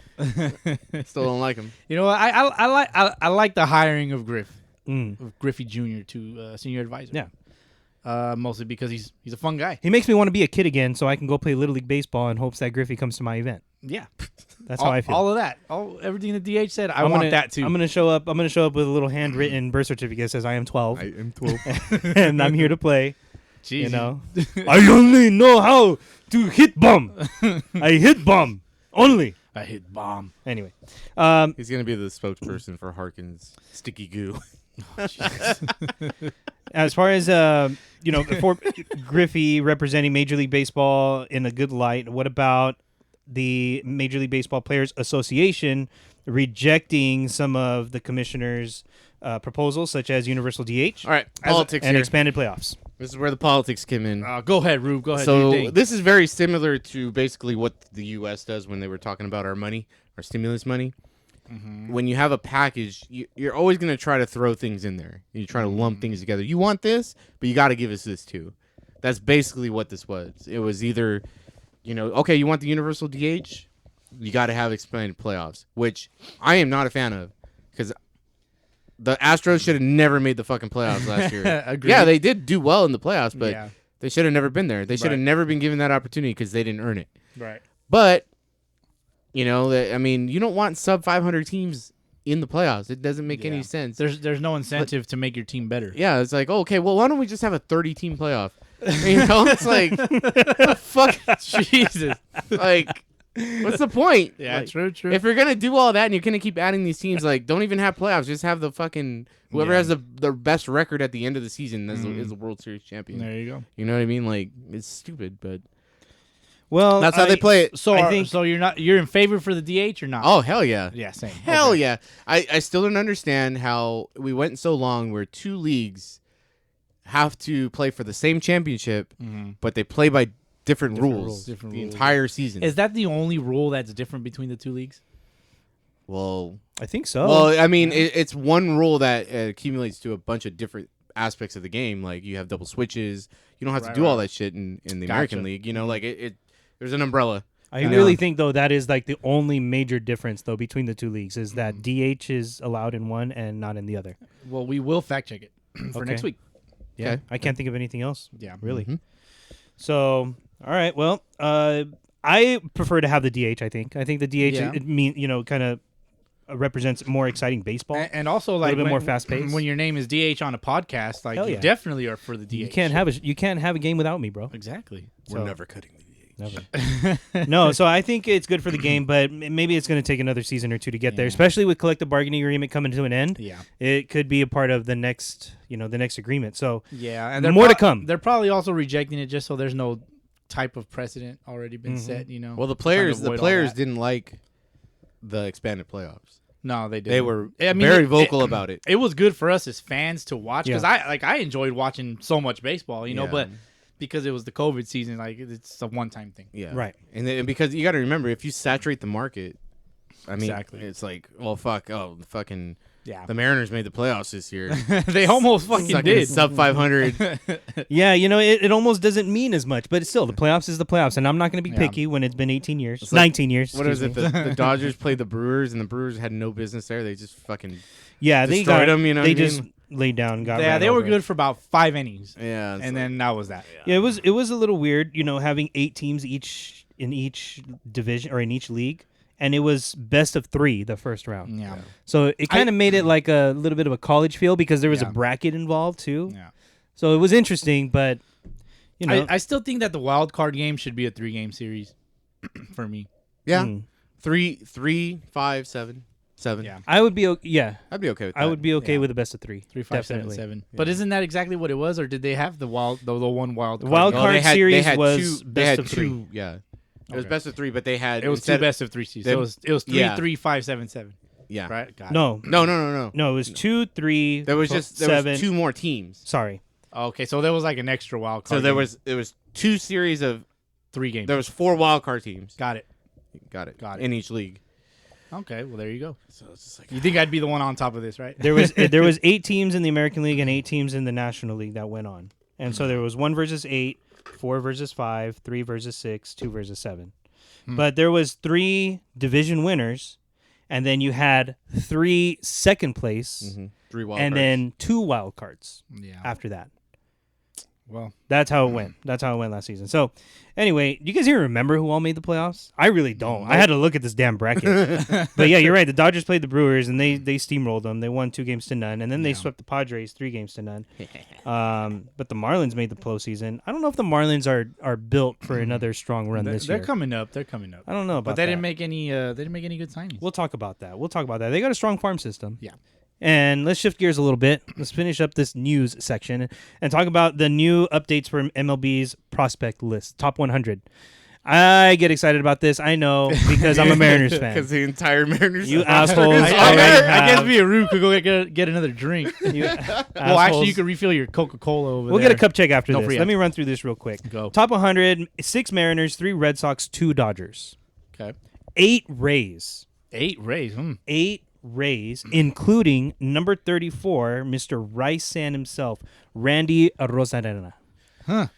Still don't like him. You know what? I like the hiring of Mm. Griffey Jr. to senior advisor. Yeah. Mostly because he's a fun guy. He makes me want to be a kid again, so I can go play Little League baseball in hopes that Griffey comes to my event. Yeah, That's how I feel. All of that, everything the DH said, I want that too. I'm gonna show up with a little handwritten birth certificate that says I am 12, I am 12. and I'm here to play. Jeez, You know, I only know how to hit bomb. I hit bomb only. I hit bomb. Anyway, He's gonna be the spokesperson for Harkin's sticky goo. as far as for Griffey representing Major League Baseball in a good light, what about the Major League Baseball Players Association rejecting some of the commissioner's proposals, such as universal DH All right, politics and here. expanded playoffs? This is where the politics come in. Go ahead, Rube. Go ahead. do your So thing. this is very similar to basically what the U.S. does when they were talking about our money, our stimulus money. When you have a package, you're always going to try to throw things in there. You try to lump things together. You want this, but you got to give us this too. That's basically what this was. It was either, okay, you want the universal DH, you got to have expanded playoffs, which I am not a fan of because the Astros should have never made the fucking playoffs last year. Agreed. Yeah, they did do well in the playoffs, but Yeah. they should have never been there. They should have Right. never been given that opportunity because they didn't earn it. Right. But, you don't want sub 500 teams in the playoffs. It doesn't make any sense. There's no incentive to make your team better. Yeah, it's like, okay, well, why don't we just have a 30-team playoff? It's like, the fuck? Jesus. Like, what's the point? Yeah, Like, true. If you're going to do all that and you're going to keep adding these teams, like, don't even have playoffs. Just have the fucking, whoever Yeah. has the best record at the end of the season is the World Series champion. There you go. You know what I mean? Like, it's stupid, but Well, that's how they play it. So I think- so you're in favor for the DH or not? Oh, hell yeah. yeah, same. Hell Okay. yeah. I still don't understand how we went so long where two leagues have to play for the same championship, but they play by different rules Different the rules. entire season. Is that the only rule that's different between the two leagues? well, I think so. well, I mean, it's one rule that accumulates to a bunch of different aspects of the game. Like you have double switches. You don't have to Right, do all right. that shit in the Gotcha. American League. Like there's an umbrella. I really think though that is like the only major difference though between the two leagues is that DH is allowed in one and not in the other. Well, we will fact check it for Okay. next week. Yeah, Okay. I can't think of anything else. Yeah. Really. Mhm. So, all right. Well, I prefer to have the DH. I think the DH Yeah. kind of represents more exciting baseball. And also like bit more fast-paced. When your name is DH on a podcast, like Hell you yeah. definitely are for the DH. you can't have a game without me, bro. Exactly. So- We're never cutting the DH. Never. No, so I think it's good for the game, but maybe it's going to take another season or two to get there, Yeah. especially with collective bargaining agreement coming to an end. Yeah. It could be a part of the next agreement. So, Yeah, and More to come. They're probably also rejecting it just so there's no type of precedent already been set. Well, the trying to players avoid all that. didn't like the expanded playoffs. No, they didn't. They were I mean, very vocal about it. It was good for us as fans to watch because Yeah. I enjoyed watching so much baseball, Yeah. but because it was the COVID season, like it's a one-time thing. Yeah. Right. And because you got to remember, if you saturate the market, I mean, Exactly. it's like, well, fuck, the fucking Yeah, the Mariners made the playoffs this year. they almost fucking Sucking did. sub 500. yeah, it almost doesn't mean as much, but it's still the playoffs is the playoffs, and I'm not going to be Yeah. picky when it's been 18 years, It's like- 19 years. What is it? excuse me. The Dodgers played the Brewers, and the Brewers had no business there. They just fucking Yeah, they destroyed got them, you know They what I just laid down, and got Yeah, ran they were over. good for about 5 innings, yeah. and then that was that. Yeah, it was a little weird, having 8 teams in each division or in each league, and it was best of 3 the first round. Yeah, So it kind of made it like a little bit of a college feel because there was a Yeah. bracket involved too. yeah. So it was interesting, but I still think that the wild card game should be a 3-game series for me. Yeah. mm. 3, 5, 7. Yeah. I would be yeah, I'd be okay with that. I would be okay Yeah. with the best of 3. 3, 5, 7, Definitely. 7. But isn't that exactly what it was, or did they have the one wild card? Wild game? card series was they best had of 3. 2, yeah. It was Okay. best of 3, but they had It was 2 instead- best of 3 series. Them- So it was 3, yeah. 3, 5, 7, 7. Yeah. Right? Got it. No, No. it was 2, 3. There was just 7. 2 more teams. Sorry, Okay, so there was like an extra wild card. So there game. was 2 series of 3 games. there was 4 wild card teams. Got it. Got it. Got it. In each league. Okay, well there you go. So it's just like You think I'd be the one on top of this, right? there was 8 teams in the American League and 8 teams in the National League that went on, and so there was 1 versus 8, 4 versus 5, 3 versus 6, 2 versus 7. But there was 3 division winners, and then you had 3 second place, 3 wild and cards. then 2 wild cards Yeah. after that. Well, That's how it went. That's how it went last season. So, anyway, do you guys even remember who all made the playoffs? I really don't. I had to look at this damn bracket. But yeah, you're right. The Dodgers played the Brewers, and they steamrolled them. They won 2-0, and then they swept the Padres 3-0. But the Marlins made the postseason. I don't know if the Marlins are built for another strong run this year. they're coming up. They're coming up. I don't know about But they that. didn't make any. They didn't make any good signings. We'll talk about that. They got a strong farm system. Yeah. And let's shift gears a little bit. Let's finish up this news section and talk about the new updates for MLB's prospect list, top 100. I get excited about this. I know because I'm a Mariners fan. Because the entire Mariners. You assholes. I guess me and Rue could go get another drink. Well, actually, you could refill your Coca-Cola over We'll there. get a cup check after Don't this. forget. Let me run through this real quick. Go. Top 100, 6 Mariners, 3 Red Sox, 2 Dodgers. Okay. 8 Rays. 8 Rays. 8 Rays, including number 34, Mr. Rice Sand himself, Randy Rosarena. Huh.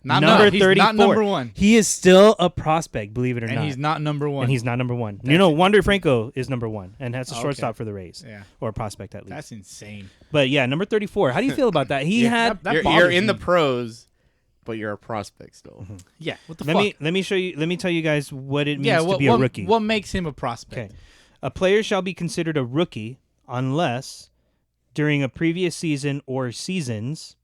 Number He's 34. not number 1. He is still a prospect, believe it or And not. he's not number 1. And he's not number 1. You know, Wander Franco is number 1, and that's a shortstop for the Rays. Yeah. Or a prospect, at least. That's insane. But yeah, number 34. How do you feel about that? He had... that You're bothers in the me. pros, but you're a prospect still. Yeah. What the Let fuck? me tell you guys what it means to be a rookie. What makes him a prospect? Okay. A player shall be considered a rookie unless during a previous season or seasons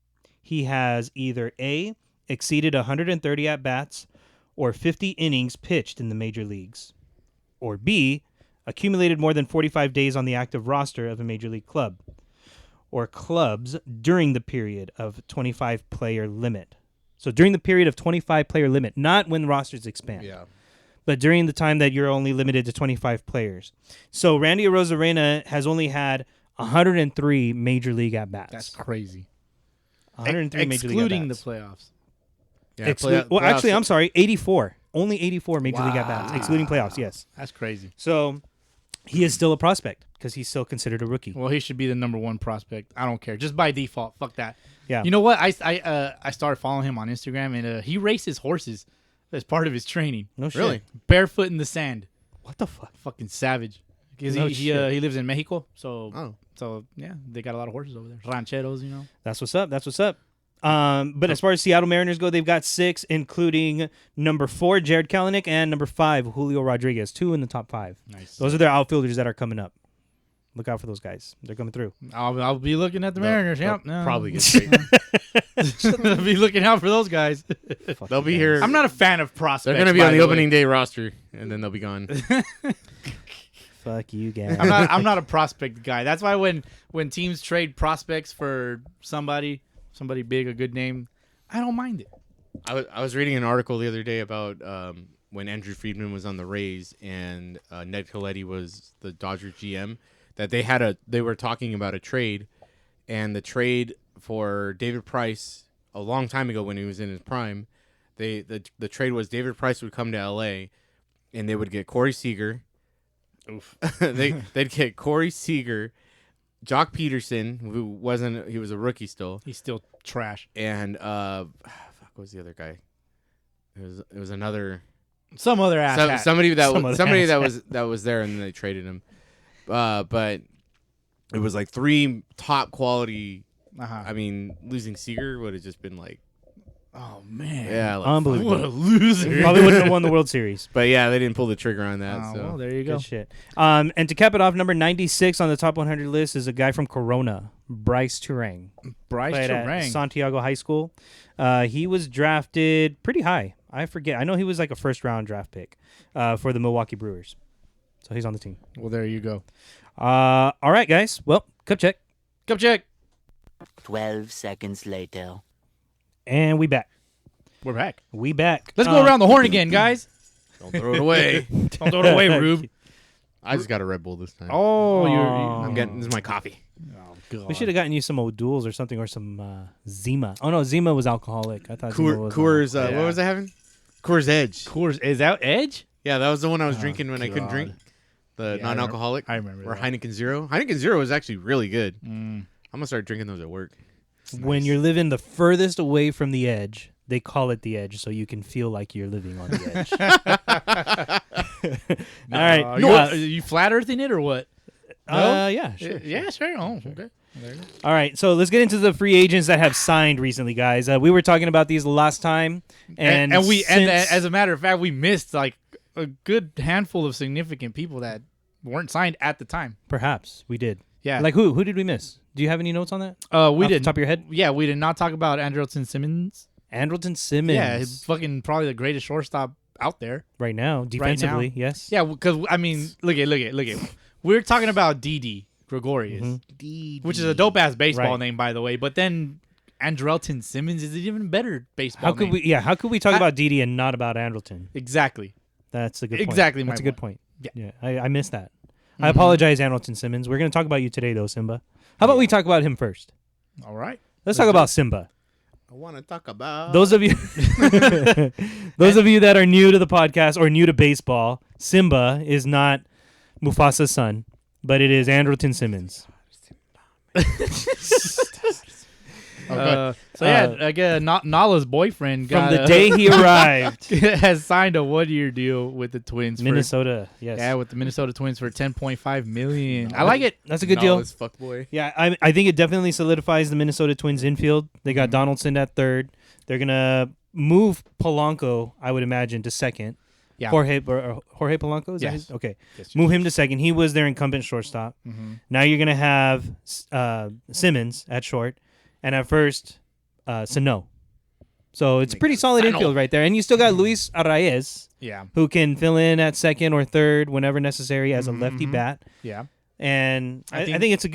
he has either A, exceeded 130 at-bats or 50 innings pitched in the major leagues, or B, accumulated more than 45 days on the active roster of a major league club or clubs during the period of 25-player limit. So during the period of 25-player limit, not when rosters expand. Yeah. But during the time that you're only limited to 25 players. So Randy Rosarena has only had 103 major league at-bats. That's crazy. 103 major league Excluding the at-bats. playoffs. Yeah, Well, actually, playoffs- I'm sorry, 84. Only 84 major league at-bats, excluding playoffs, yes. That's crazy. So he is still a prospect because he's still considered a rookie. Well, he should be the number 1 prospect. I don't care. Just by default. Fuck that. Yeah. You know what? I started following him on Instagram, and he races horses as part of his training. No shit. Really? Barefoot in the sand. What the fuck? Fucking savage. Because No he shit. he lives in Mexico, so Oh. so yeah, they got a lot of horses over there. Rancheros, you know. That's what's up. That's what's up. But as far as Seattle Mariners go, they've got 6, including number 4, Jared Kelenic, and number 5, Julio Rodriguez. 2 in the top 5. Nice. Those are their outfielders that are coming up. Look out for those guys. They're coming through. I'll be looking at the Mariners. Yep. No. Probably get sick. I'll be looking out for those guys. They'll be here. I'm not a fan of prospects. They're going to be by on the way. opening day roster, and then they'll be gone. Fuck you guys. I'm not a prospect guy. That's why when teams trade prospects for somebody big, a good name, I don't mind it. I was reading an article the other day about when Andrew Friedman was on the Rays and Ned Colletti was the Dodgers GM, that they were talking about a trade, and the trade for David Price a long time ago when he was in his prime, the trade was David Price would come to LA and they would get Corey Seager. Oof. They'd get Corey Seager, Jock Peterson, who he was a rookie still. He's still trash. And what was the other guy? It was another Some other ass. somebody that ass was there, and then they traded him. But it was like 3 top quality. Uh-huh. I mean, losing Seager would have just been like, Oh man. yeah, like, Unbelievable. What a loser. Probably wouldn't have won the World Series. But yeah, they didn't pull the trigger on that. Oh, so well, there you go. Good shit. And to cap it off, number 96 on the top 100 list is a guy from Corona, Bryce Turang. Bryce Played at Turang. Santiago High School. He was drafted pretty high. I forget. I know he was like a first-round draft pick for the Milwaukee Brewers. So he's on the team. Well, there you go. All right, guys. Well, cup check. Cup check. 12 seconds later. And we back. We're back. We back. Let's go around the horn again, guys. don't throw it away. Don't throw it away, Rube. I just got a Red Bull this time. Oh, I'm getting this is my coffee. Oh, God. We should have gotten you some O'Doul's or something, or some Zima. Oh no, Zima was alcoholic. I thought Zima was Coors. yeah. What was I having? Coors Edge. Coors. Is that Edge? Yeah, that was the one I was Oh, drinking when I couldn't God. drink. The Yeah, non-alcoholic. I remember Or that. Heineken Zero. Heineken Zero is actually really good. Mm. I'm gonna start drinking those at work. When you're living the furthest away from the edge, they call it the edge, so you can feel like you're living on the edge. All right. Are you flat earthing it or what? Yeah, sure. Yeah, sure. Oh, okay. There you go. All right, so let's get into the free agents that have signed recently, guys. We were talking about these last time, and as a matter of fact, we missed like a good handful of significant people that weren't signed at the time. perhaps we did. Yeah, Like who? Who did we miss? Do you have any notes on that? we Off did. the top of your head? Yeah, we did not talk about Andrelton Simmons. Andrelton Simmons. Yeah, he's fucking probably the greatest shortstop out there. right now, defensively, yes. Yeah, because I mean, look at. We're talking about Didi Gregorius, which is a dope ass baseball Right. name, by the way. But then Andrelton Simmons is an even better baseball How could name. we? Yeah, how could we talk about Didi and not about Andrelton? Exactly. That's a good point. Exactly my That's a good point. point. Yeah, I missed that. I apologize, Andrelton Simmons. We're going to talk about you today, though, Simba. How about we talk about him first? All right. Let's talk about Simba. I want to talk about Those of you, those of you that are new to the podcast or new to baseball, Simba is not Mufasa's son, but it is Andrelton Simmons. I guess Nala's boyfriend From got the day he arrived, has signed a 1-year deal with the Twins. Minnesota. Yes, Yeah, with the Minnesota Twins for $10.5 million. I like it. that's a good deal. Nola's fuckboy. Yeah, I think it definitely solidifies the Minnesota Twins infield. They got Donaldson at third. They're gonna move Polanco, I would imagine, to second. Yeah. Jorge Polanco. Is that Yes. his? Okay. Yes, Move him to second. He was their incumbent shortstop. Now you're gonna have Simmons at short, and at first, Sano. So it's a pretty solid infield right there. And you still got Luis Arraez, Yeah. who can fill in at second or third whenever necessary as a lefty bat. Yeah. And I think- think it's a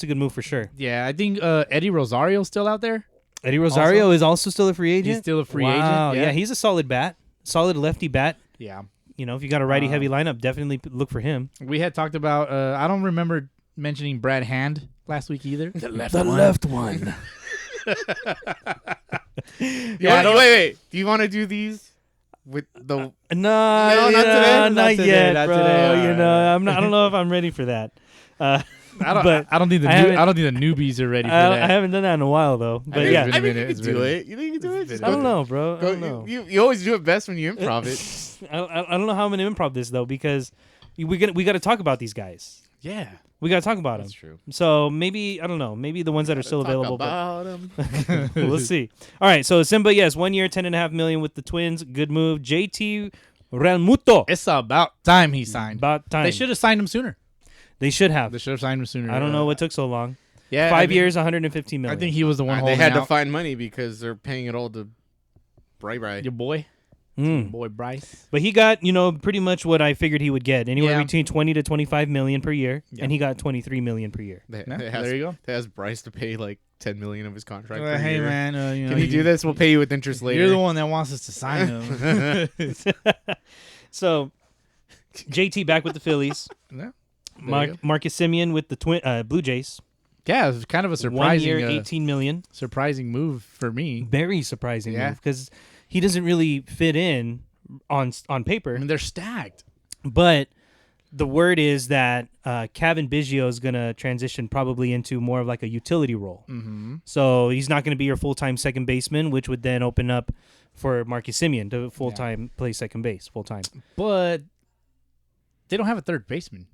good move for sure. Yeah. I think Eddie Rosario's still out there. Eddie Rosario is also still a free agent. He's still a free Wow. agent. Yeah, he's a solid bat, solid lefty bat. Yeah. You know, if you got a righty heavy lineup, definitely look for him. We had talked about, I don't remember mentioning Brad Hand last week either. The left one. Wait. Do you want to do these with the? No, not today? not Not today, yet, not bro. today. You All know, right. I don't know if I'm ready for that. I don't think the newbies are ready for I that. haven't done that in a while though. But think yeah, it's I been a mean, you minute, can do it. You think you can do it? Just I don't go- know, bro. I Go, don't know. you always do it best when you improv it. I don't know how I'm gonna improv this though because we got to talk about these guys. Yeah. We got to talk about them. That's true. So maybe I don't know. Maybe the ones that are still Talk available. But about 'em. we'll see. All right. So Simba, yes, 1 year, $10.5 million with the Twins. Good move. JT Realmuto. It's about time he signed. About time. They should have signed him sooner. They should have. They should have signed him sooner. I don't know what took so long. Yeah. 5 I mean, years, $115 million. I think he was the one They holding had to out. find money because they're paying it all to Bri. Your boy. Mm. Boy Bryce. But he got, pretty much what I figured he would get, anywhere Yeah. between 20 to 25 million per year, Yeah. and he got 23 million per year. They Yeah, asked, there you go. They asked Bryce to pay like $10 million of his contract. per Hey year. man, Can you do this? We'll pay you with interest later. You're the one that wants us to sign him. So, JT back with the Phillies. Yeah. There you go. Marcus Simeon with the Blue Jays. Yeah, it was kind of a 1 surprising, year, 18 million. surprising move for me. Very surprising Yeah. move because he doesn't really fit in on paper. I mean, they're stacked. But the word is that Kevin Biggio is going to transition probably into more of like a utility role. Mm-hmm. So he's not going to be your full-time second baseman, which would then open up for Marcus Simeon to full-time play second base, full-time. But they don't have a third baseman.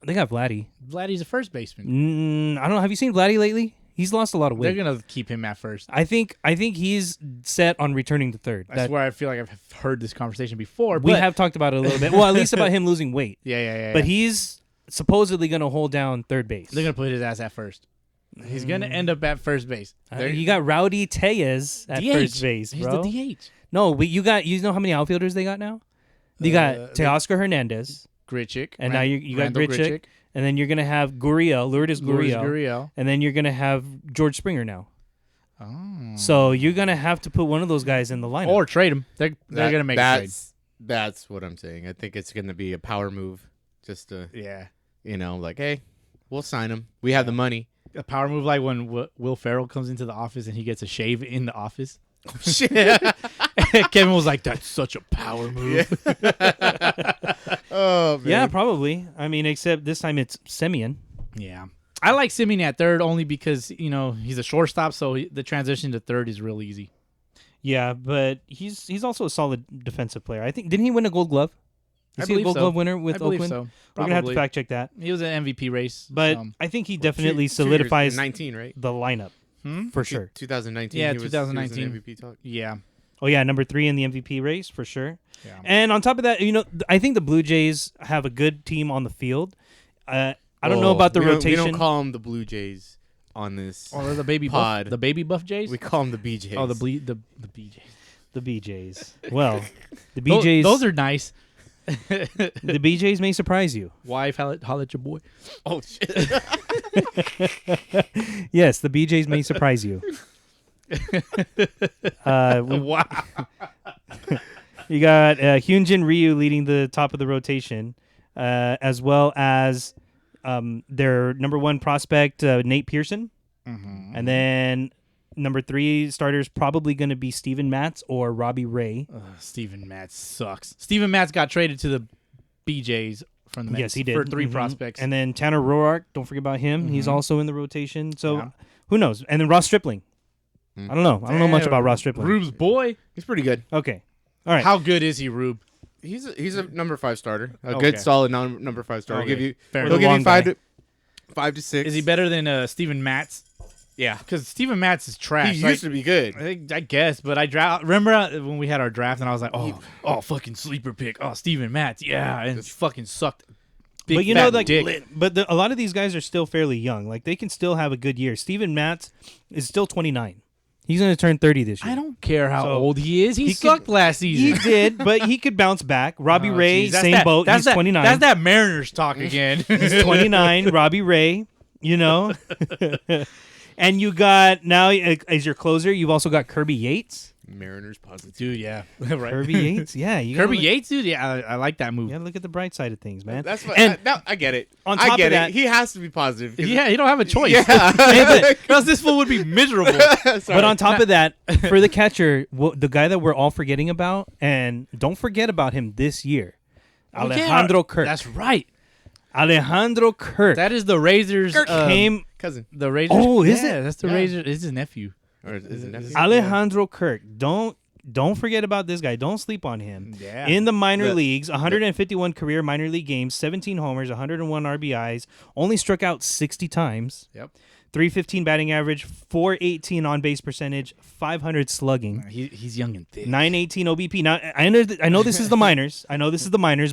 They got Vladdy. Vladdy's a first baseman. I don't know. Have you seen Vladdy lately? He's lost a lot of weight. They're gonna keep him at first. I think he's set on returning to third. That's where I feel like I've heard this conversation before. We but- have talked about it a little bit. Well, at least about him losing weight. Yeah. But he's supposedly going to hold down third base. They're gonna put his ass at first. He's gonna end up at first base. You got Rowdy Tellez at DH. first base, He's bro. the DH. No, you know how many outfielders they got now? You got Teoscar Hernandez, Gritchick. and now you got Randall Grichuk, and then you're going to have Lourdes Lourdes Gurriel, Gurriel. and then you're going to have George Springer now. Oh. So you're going to have to put one of those guys in the lineup. Or trade him. They're gonna make a trade. That's what I'm saying. I think it's going to be a power move, just to Yeah. like, hey, we'll sign him. We have the money. A power move like when Will Ferrell comes into the office and he gets a shave in the office. Shit. Kevin was like, "That's such a power move." Oh man. Yeah, probably. I mean, except this time it's Semien. Yeah. I like Simeon at third only because, he's a shortstop, so the transition to third is real easy. Yeah, but he's also a solid defensive player. I think didn't he win a Gold Glove? Is I he a believe Gold so. Glove winner I with believe Oakland? so. We're gonna have to Probably. fact check that. He was an MVP race, But so. I think he definitely 2 years, solidifies 19, right? the lineup for sure. 2019. Yeah, he was 2019. He was in MVP talk. Yeah. Oh yeah, number 3 in the MVP race for sure. Yeah. And on top of that, I think the Blue Jays have a good team on the field. I don't know about the rotation. We don't call them the Blue Jays on this Or the baby pod. buff, the baby buff Jays. We call them the BJs. Oh, the BJs. The BJs. Well, the Those, BJs. those are nice. the BJs may surprise you. Wife, holla at your boy. Oh shit! Yes, the BJs may surprise you. Wow. You got Hyunjin Ryu leading the top of the rotation, as well as their number 1 prospect, Nate Pearson. Mm-hmm. And then number 3 starters probably going to be Steven Matz or Robbie Ray. Steven Matz sucks. Steven Matz got traded to the BJs from the Mets Yes, he did. for 3 Mhm. prospects. And then Tanner Roark, don't forget about him. He's also in the rotation. So Yeah. who knows? And then Ross Stripling. I don't know. I don't know much about Ross Stripling. Rube's boy. He's pretty good. Okay. All right. How good is he, Rube? He's a number 5 starter. A Okay. good solid number 5 starter. Okay. Give you Fair he'll enough. give Long you guy. 5 to 6. Is he better than Steven Matz? Yeah. Because Steven Matz is trash. He Like, used to be good. I guess, but remember when we had our draft and I was like, oh, fucking sleeper pick. Oh, Steven Matz. Yeah. And he fucking sucked. Big But fat dick. a lot of these guys are still fairly young. Like they can still have a good year. Steven Matz is still 29. He's going to turn 30 this year. I don't care how So, old he is. He he sucked last He season. did, but he could bounce back. Robbie Ray, Jeez, that's same that- boat. that's He's that- 29. That's that Mariners talk again. He's 29. Robbie Ray, And you got now as your closer, you've also got Kirby Yates. Mariners positive. Dude, yeah. right. Kirby Yates, yeah. You Kirby gotta Yates, dude. Yeah, I like that move. look, you gotta look at the bright side of things, man. That's what. And I get it. on I top get of that- it. He has to be positive. 'cause- Yeah, you don't have a choice. Yeah. Because this fool would be miserable. But on top of that, for the catcher, the guy that we're all forgetting about, and don't forget about him this year, Alejandro Kirk. That's right. Alejandro Kirk That is the Razors. came. cousin. The Razors. Oh, is yeah, it? That's the Yeah. Razors. It's his nephew. Or is it nephew? Alejandro Kirk. Don't forget about this guy. Don't sleep on him. Yeah. In the minor leagues, 151 career minor league games, 17 homers, 101 RBIs, only struck out 60 times. Yep. 315 batting average, 418 on base percentage, 500 slugging, He's young and thick. 918 OBP. Now I know this is the minors.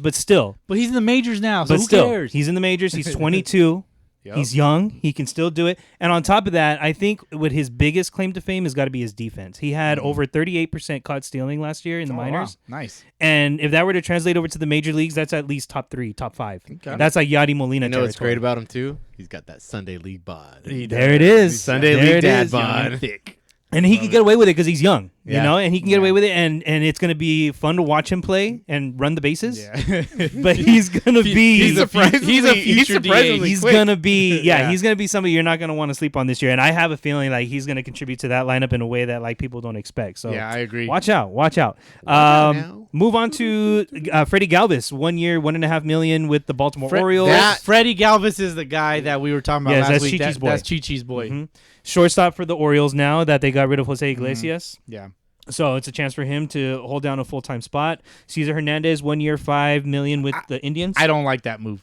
But still. But he's in the majors now, so But who still, cares? he's in the majors. He's 22. Yep. He's young. He can still do it. And on top of that, I think what his biggest claim to fame has got to be his defense. He had over 38% caught stealing last year in the minors. Wow. Nice. And if that were to translate over to the major leagues, that's at least top 3, top 5. Okay. That's like Yadi Molina You know what's territory. great about him too? He's got that Sunday league bod. There it is. Sunday There league it dad is. bod. Thick. And he can get away with it because he's young, Yeah. and he can get away with it, and it's going to be fun to watch him play and run the bases. Yeah. But he's going to be He's a future surprisingly DH. he's quick. gonna be Yeah. he's gonna be somebody you're not gonna want to sleep on this year, and I have a feeling like he's gonna contribute to that lineup in a way that like people don't expect. So Yeah, I agree. Watch out. out now. Move on to Freddie Galvis, 1 year, $1.5 million with the Baltimore Orioles. Freddie Galvis is the guy that we were talking about Yes, last that's week. Chi-Chi's boy. That's Chi-Chi's boy. Mhm. Shortstop for the Orioles now that they got rid of Jose Iglesias. Yeah. So it's a chance for him to hold down a full-time spot. Cesar Hernandez, 1 year, $5 million with the Indians. I don't like that move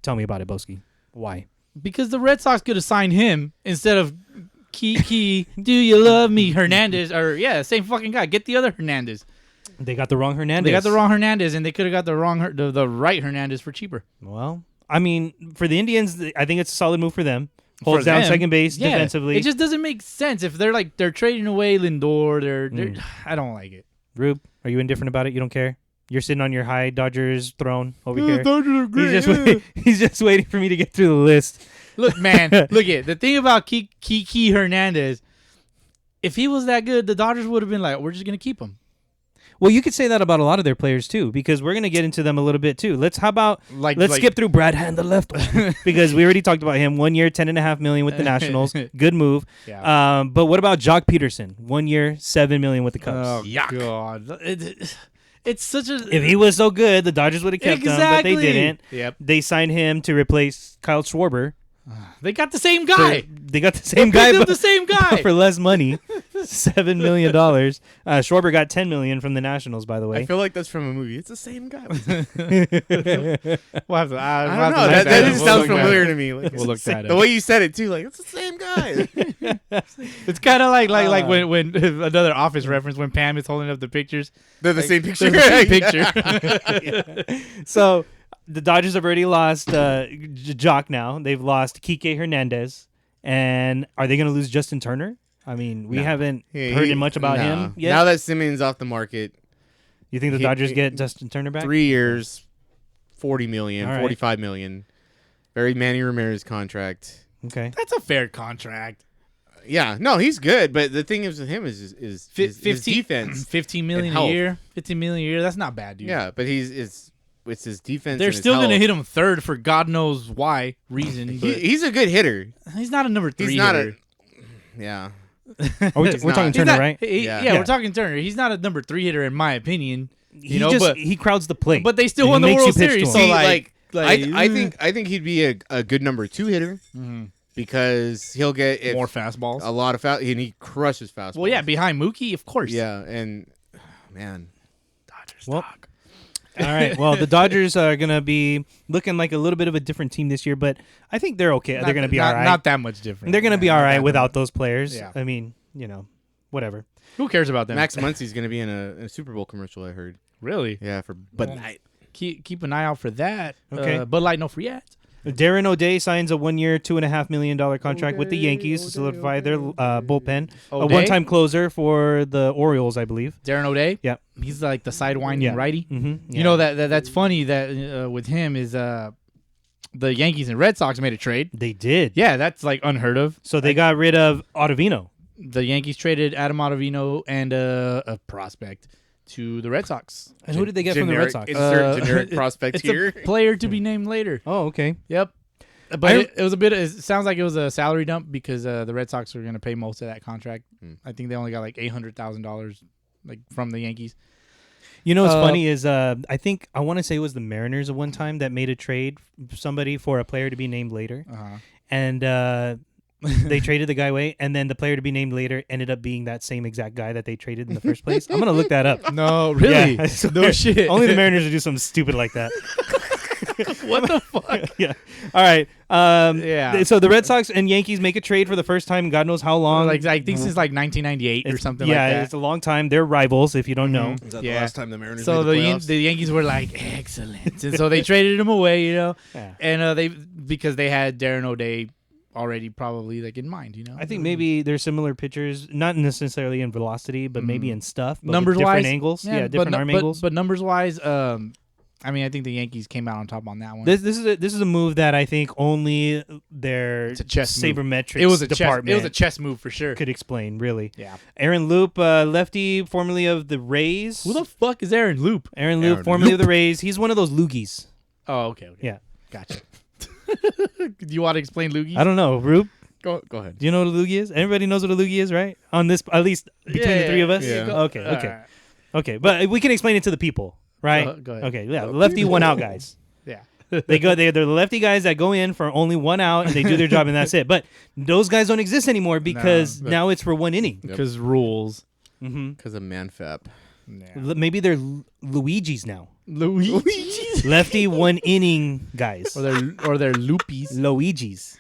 Tell me about it, Boski. Why? because the Red Sox could have signed him instead of Kiki. Do you love me, Hernandez? Or same fucking guy. Get the other Hernandez. They got the wrong Hernandez. They got the wrong Hernandez, and they could have got the right Hernandez for cheaper. Well, I mean, for the Indians, I think it's a solid move for them. Holds For down them, second base yeah. defensively. It just doesn't make sense if they're trading away Lindor. They're I don't like it. Rube, are you indifferent about it? You don't care? You're sitting on your high Dodgers throne over here. Dodgers are great. He's just waiting for me to get through the list. Look, man, look at the thing about Kiki Hernandez. If he was that good, the Dodgers would have been like, we're just gonna keep him. Well, you could say that about a lot of their players too, because we're gonna get into them a little bit too. Let's Like- skip through Brad Hand, the left one, because we already talked about him. 1 year, $10.5 million with the Nationals. Good move. Yeah. But what about Jock Peterson? 1 year, $7 million with the Cubs. Oh God, it's such a. If he was so good, the Dodgers would have kept him, but they Exactly. didn't. Yep. They signed him to replace Kyle Schwarber, They got the same guy. They got the same They guy, picked up but the same guy. for less money. $7 million. Schwarber got $10 million from the Nationals, by the way. I feel like that's from a movie. It's the same guy. We'll have to, I we'll don't have know. to That look that just up. sounds We'll look familiar that to me. Like, We'll look that the up. way you said it too, like it's the same guy. up. It's kind of like when another Office reference when Pam is holding up the pictures. They're the same picture. They're the same picture. So the Dodgers have already lost Jock now. They've lost Kike Hernandez. And are they going to lose Justin Turner? I mean, we haven't heard much about him yet. Now that Simeon's off the market, You think the Dodgers get Justin Turner back? 3 years, $40 million, All right. $45 million. Very Manny Ramirez contract. Okay. That's a fair contract. Yeah, no, he's good, but the thing is with him is his defense. 15 million and a health. year. 15 million a year. That's not bad, dude. Yeah, but it's his defense. They're and his still going to health. hit him third for God knows why reason. But He's a good hitter. he's not a number 3 He's not hitter. Yeah. We're He's talking not. He's Turner, not- right? Yeah, Yeah. we're talking Turner. He's not a number 3 hitter in my opinion. He just he crowds the plate. But they still He won the makes you World pitch to Series. him. So See, like I think he'd be a good number 2 hitter because he'll get more fastballs. a lot of and he crushes fastballs. Well, yeah, behind Mookie, of course. Yeah, and man, Dodgers Well, talk. All right. Well, the Dodgers are going to be looking like a little bit of a different team this year, but I think they're okay. They're going to be all right. Not that much different. They're going to be Yeah, all not right that without much. those players. Yeah. I mean, whatever. Who cares about them? Max Muncy's going to be in a Super Bowl commercial. I heard. Really? Yeah, for Bud Light. Keep an eye out for that. Okay. Bud Light, no free ads. Darren O'Day signs a 1-year, $2.5 million contract with the Yankees to solidify their bullpen. A O'Day? one-time closer for the Orioles, I believe. Darren O'Day. Yep. He's like the sidewinding Yeah. righty. Mm-hmm. You know that's funny that with him is the Yankees and Red Sox made a trade. They did. Yeah, that's like unheard of. So they got rid of Ottavino. The Yankees traded Adam Ottavino and a prospect to the Red Sox. And who did they get from the Red Sox? Insert generic prospect It's here. a player to be named later. Oh, okay. Yep. But it was a bit. It sounds like it was a salary dump because the Red Sox are going to pay most of that contract. I think they only got like $800,000 like from the Yankees. You know what's funny is I want to say it was the Mariners at one time that made a trade somebody for a player to be named later, and they traded the guy away, and then the player to be named later ended up being that same exact guy that they traded in the first place. I'm gonna look that up. No, really? Yeah, I swear. No shit. Only the Mariners would do something stupid like that. What the fuck? Yeah. All right. Yeah. So the Red Sox and Yankees make a trade for the first time in God knows how long. Like I think since like 1998 or something yeah, like that. it's a long time. They're rivals, if you don't know. Is that Yeah. the last time the Mariners So made the playoffs? the Yankees were like excellent, and so they traded him away, Yeah. and because they had Darren O'Day already probably like in mind, I think maybe they're similar pitchers, not necessarily in velocity, but maybe in stuff. But with numbers different wise angles. Yeah, but different arm angles. But numbers wise, I mean, I think the Yankees came out on top on that one. This is a move that I think only their It's a chess move. sabermetrics It was a department chess. It was a chess move for sure. could explain, really. Yeah. Aaron Loop, lefty, formerly of the Rays. Who the fuck is Aaron Loop? Aaron Loop, Aaron formerly of the Rays. He's one of those loogies. Oh, okay. Yeah. Gotcha. Do you want to explain loogies? I don't know. Roop, Go ahead. do you know what a loogie is? Everybody knows what a loogie is, right? On this, at least between the three of us? Yeah. Okay. Okay. But we can explain it to the people, right? Go ahead. Okay, yeah. Lefty one out guys. Yeah. They're the lefty guys that go in for only 1 out and they do their job and that's it. But those guys don't exist anymore because now it's for 1 inning. Because rules. Because of manfap. Maybe they're Luigi's now. Luigi's? Lefty 1 inning guys. or they're loopies. Luigi's.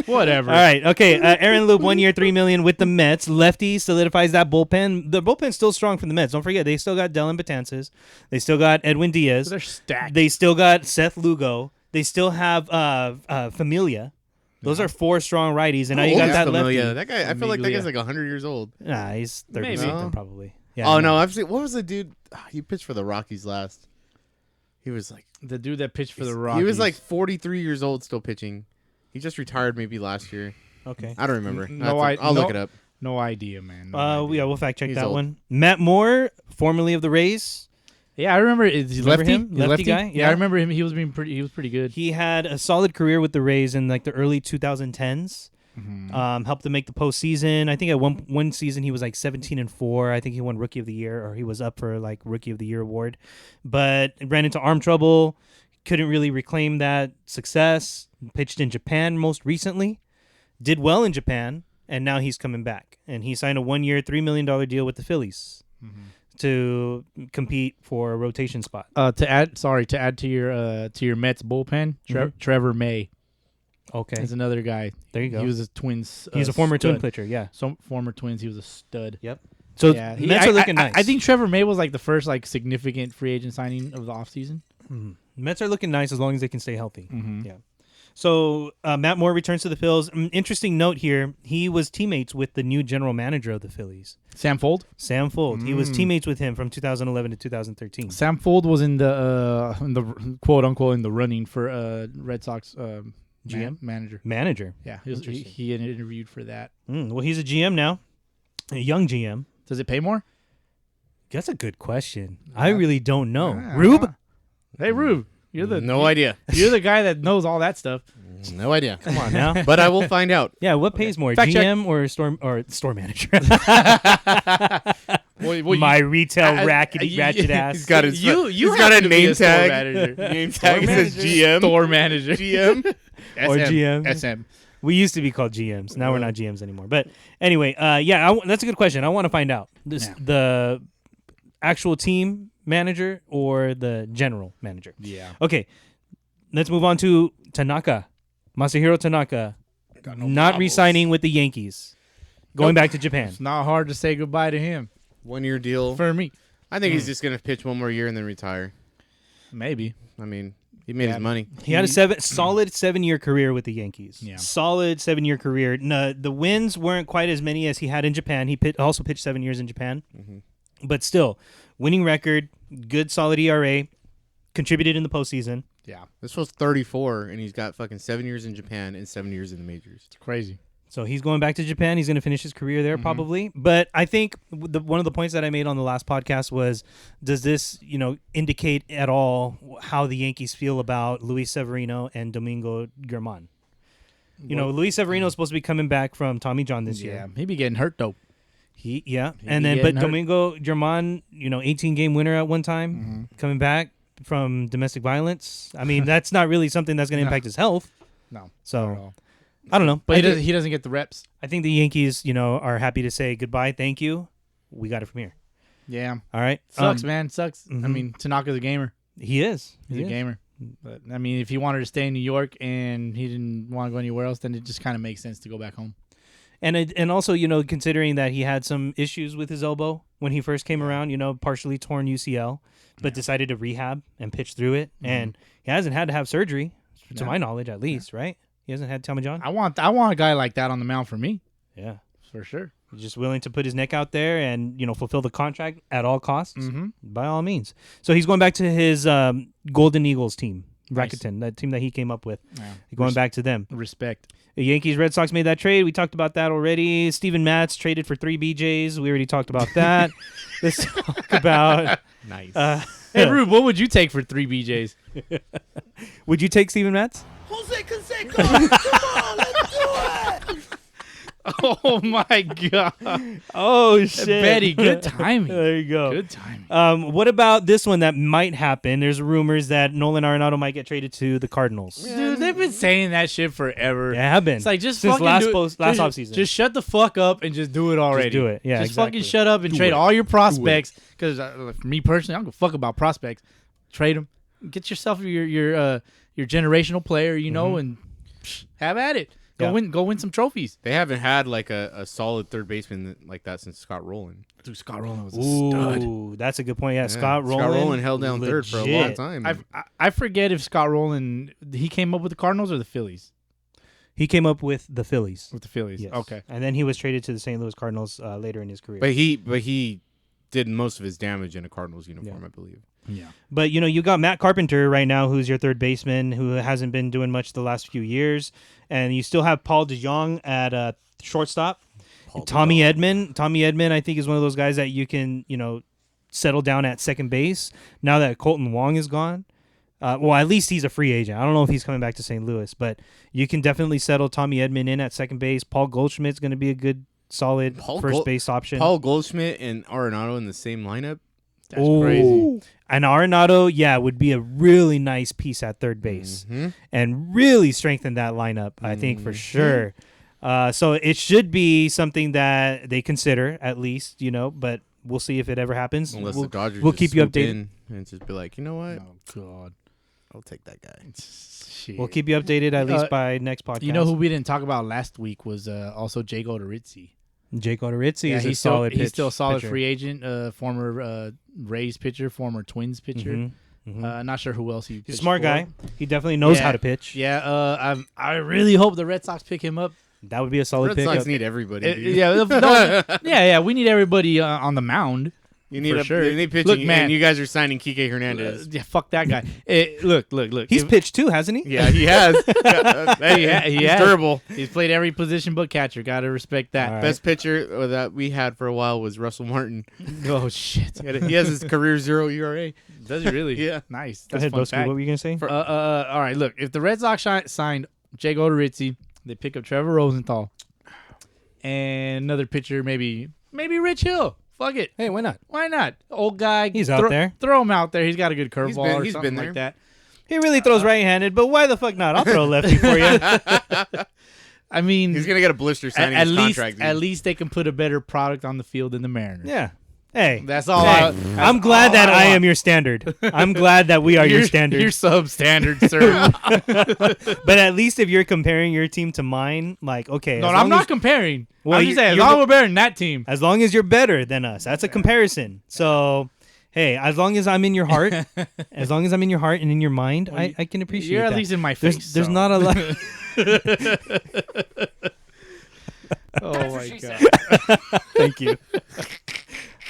Whatever. All right. Okay. Aaron Loop, 1 year, $3 million with the Mets. Lefty solidifies that bullpen. The bullpen's still strong for the Mets. Don't forget, they still got Dylan Betances. They still got Edwin Diaz. They're stacked. They still got Seth Lugo. They still have Familia. Those are 4 strong righties, and now you got that Familia. lefty. That guy, I feel like that guy's like 100 years old. Nah, he's 30 Maybe. something probably. Yeah, Oh I no, know. I've seen. What was the dude? He pitched for the Rockies last. He was like the dude that pitched for the Rockies. He was like 43 years old, still pitching. He just retired maybe last year. Okay. I don't remember. No, I'll look it up. No idea, man. Yeah, we'll fact check He's that old. one. Matt Moore, formerly of the Rays. Yeah, I remember. Is he Remember lefty? him? He's Lefty guy? Yeah, Yeah. I remember him. He was pretty good. He had a solid career with the Rays in like the early 2010s. Helped them make the postseason. I think at one season he was like 17-4. I think he won Rookie of the Year, or he was up for like Rookie of the Year award. But ran into arm trouble. couldn't really reclaim that success. Pitched in Japan most recently. Did well in Japan, and now he's coming back. And he signed a 1-year, $3 million deal with the Phillies to compete for a rotation spot. To add to your Mets bullpen, Trevor May. Okay. Is another guy. There you go. He was a Twins. He's a former stud. Twin pitcher, yeah. Some former Twins. He was a stud. Yep. So yeah, Mets are looking nice. I think Trevor May was like the first like significant free agent signing of the offseason. Mets are looking nice as long as they can stay healthy. Yeah. So Matt Moore returns to the Phils. Interesting note here: he was teammates with the new general manager of the Phillies, Sam Fuld. He was teammates with him from 2011 to 2013. Sam Fuld was in the quote unquote in the running for Red Sox GM manager. Yeah, he had interviewed for that. Well, he's a GM now, a young GM. Does it pay more? That's a good question. I really don't know. Rube? Hey, Rube. No idea. You're the guy that knows all that stuff. No idea. Come on now. But I will find out. Yeah, what pays more, Fact GM or store manager? My retail ratchet ass. He's got his. You he's got a have to be name a store tag. manager. Name tag says GM. Store manager. GM. Or GM. SM. We used to be called GMs. Now we're not GMs anymore. But anyway, that's a good question. I want to find out the actual team manager or the general manager. Yeah. Okay, let's move on to Tanaka. Masahiro Tanaka not re-signing with the Yankees. Going back to Japan. It's not hard to say goodbye to him. 1-year deal. For me. I think he's just going to pitch one more year and then retire. Maybe. I mean, he made his money. He had a solid 7-year career with the Yankees. Yeah. Solid 7-year career. No, the wins weren't quite as many as he had in Japan. He also pitched 7 years in Japan. But still, winning record, good solid ERA, contributed in the postseason. Yeah. This was 34, and he's got fucking 7 years in Japan and 7 years in the majors. It's crazy. So he's going back to Japan. He's going to finish his career there probably. But I think one of the points that I made on the last podcast was, does this, indicate at all how the Yankees feel about Luis Severino and Domingo Germán? Luis Severino is supposed to be coming back from Tommy John this year. Yeah, he be getting hurt though. But Domingo Germán, 18-game winner at one time, coming back from domestic violence. I mean, that's not really something that's going to impact his health. No. So I don't know, but he doesn't get the reps. I think the Yankees, are happy to say goodbye, thank you. We got it from here. Yeah. All right. Sucks, man. Sucks. I mean, Tanaka's a gamer. He is. He's a gamer. But I mean, if he wanted to stay in New York and he didn't want to go anywhere else, then it just kind of makes sense to go back home. And also, considering that he had some issues with his elbow when he first came around, partially torn UCL, but decided to rehab and pitch through it. And he hasn't had to have surgery, to my knowledge, at least, right? He hasn't had Tommy John. I want a guy like that on the mound for me. Yeah, for sure. He's just willing to put his neck out there and fulfill the contract at all costs, by all means. So he's going back to his Golden Eagles team, Rakuten, that team that he came up with. Yeah. Going back to them. Respect. The Yankees, Red Sox made that trade. We talked about that already. Steven Matz traded for 3 BJs. We already talked about that. Let's talk about... Nice. Hey, Rube, what would you take for 3 BJs? Would you take Steven Matz? Jose Canseco, come on, let's do it. Oh, my God. Oh, shit. Betty, good timing. There you go. Good timing. What about this one that might happen? There's rumors that Nolan Arenado might get traded to the Cardinals. Dude, they've been saying that shit forever. Yeah, have been. It's like, just since fucking last last offseason. Just shut the fuck up and just do it already. Just do it. Yeah, just exactly. fucking shut up and trade all your prospects. Because for me personally, I don't give a fuck about prospects. Trade them. Get yourself your generational player, and have at it. Go win some trophies. They haven't had like a solid third baseman like that since Scott Rowland. Dude, Scott Rowland was a stud. Ooh, that's a good point. Yeah, Scott Rowland held down third for a long time. I forget if Scott Rowland, he came up with the Cardinals or the Phillies. He came up with the Phillies. With the Phillies, yes. Okay. And then he was traded to the St. Louis Cardinals later in his career. But he did most of his damage in a Cardinals uniform, I believe. Yeah. But, you got Matt Carpenter right now, who's your third baseman, who hasn't been doing much the last few years. And you still have Paul DeJong at shortstop. Tommy Edman, I think, is one of those guys that you can, settle down at second base now that Colton Wong is gone. Well, at least he's a free agent. I don't know if he's coming back to St. Louis, but you can definitely settle Tommy Edman in at second base. Paul Goldschmidt's going to be a good, solid first base option. Paul Goldschmidt and Arenado in the same lineup? That's crazy. And Arenado, would be a really nice piece at third base and really strengthen that lineup, I think, for sure. So it should be something that they consider, at least, but we'll see if it ever happens. Unless the Dodgers we'll just keep you swoop updated. in and just be like, you know what? Oh, God. I'll take that guy. Shit. We'll keep you updated at least by next podcast. You know who we didn't talk about last week was also Jake Odorizzi. Jake Odorizzi is he's a solid He's still a solid pitcher. free agent, former Rays pitcher, former Twins pitcher. Not sure who else he He's a pitched smart for. guy. He definitely knows Yeah. how to pitch. Yeah, I really hope the Red Sox pick him up. That would be a solid Red pick. Sox need everybody, dude. Yeah, we need everybody on the mound. You need For sure. You need pitching, Look, man. and you guys are signing Kike Hernandez. Yeah, fuck that guy. Look. He's pitched too, hasn't he? Yeah, he has. He He's has. durable. He's played every position but catcher. Got to respect that. All right. Best pitcher that we had for a while was Russell Martin. Oh shit! He has his career 0 ERA. Does he really? Yeah. Nice. Go That's ahead, fun Boski. fact. What were you going to say? All right. Look, if the Red Sox signed Jake Odorizzi, they pick up Trevor Rosenthal and another pitcher, maybe Rich Hill. Fuck it. Hey, why not? Why not? Old guy. He's out there. Throw him out there. He's got a good curveball or he's something been like there. that. He really throws right-handed, but why the fuck not? I'll throw a lefty for you. I mean, He's gonna get a blister signing at his least contract. dude. at least they can put a better product on the field than the Mariners. Yeah. Hey. That's all. Hey, I'm glad that I want. am your standard. I'm glad that we are your standard. You're substandard, sir. But at least if you're comparing your team to mine, like, okay. No, as I'm long not as- comparing. Well, I'm just saying, as you're- long as we're better than that team. As long as you're better than us. That's a comparison. So, hey, as long as I'm in your heart, and in your mind, I can appreciate You're that. at least in my face. There's so. not a lot. Oh my god. Thank you.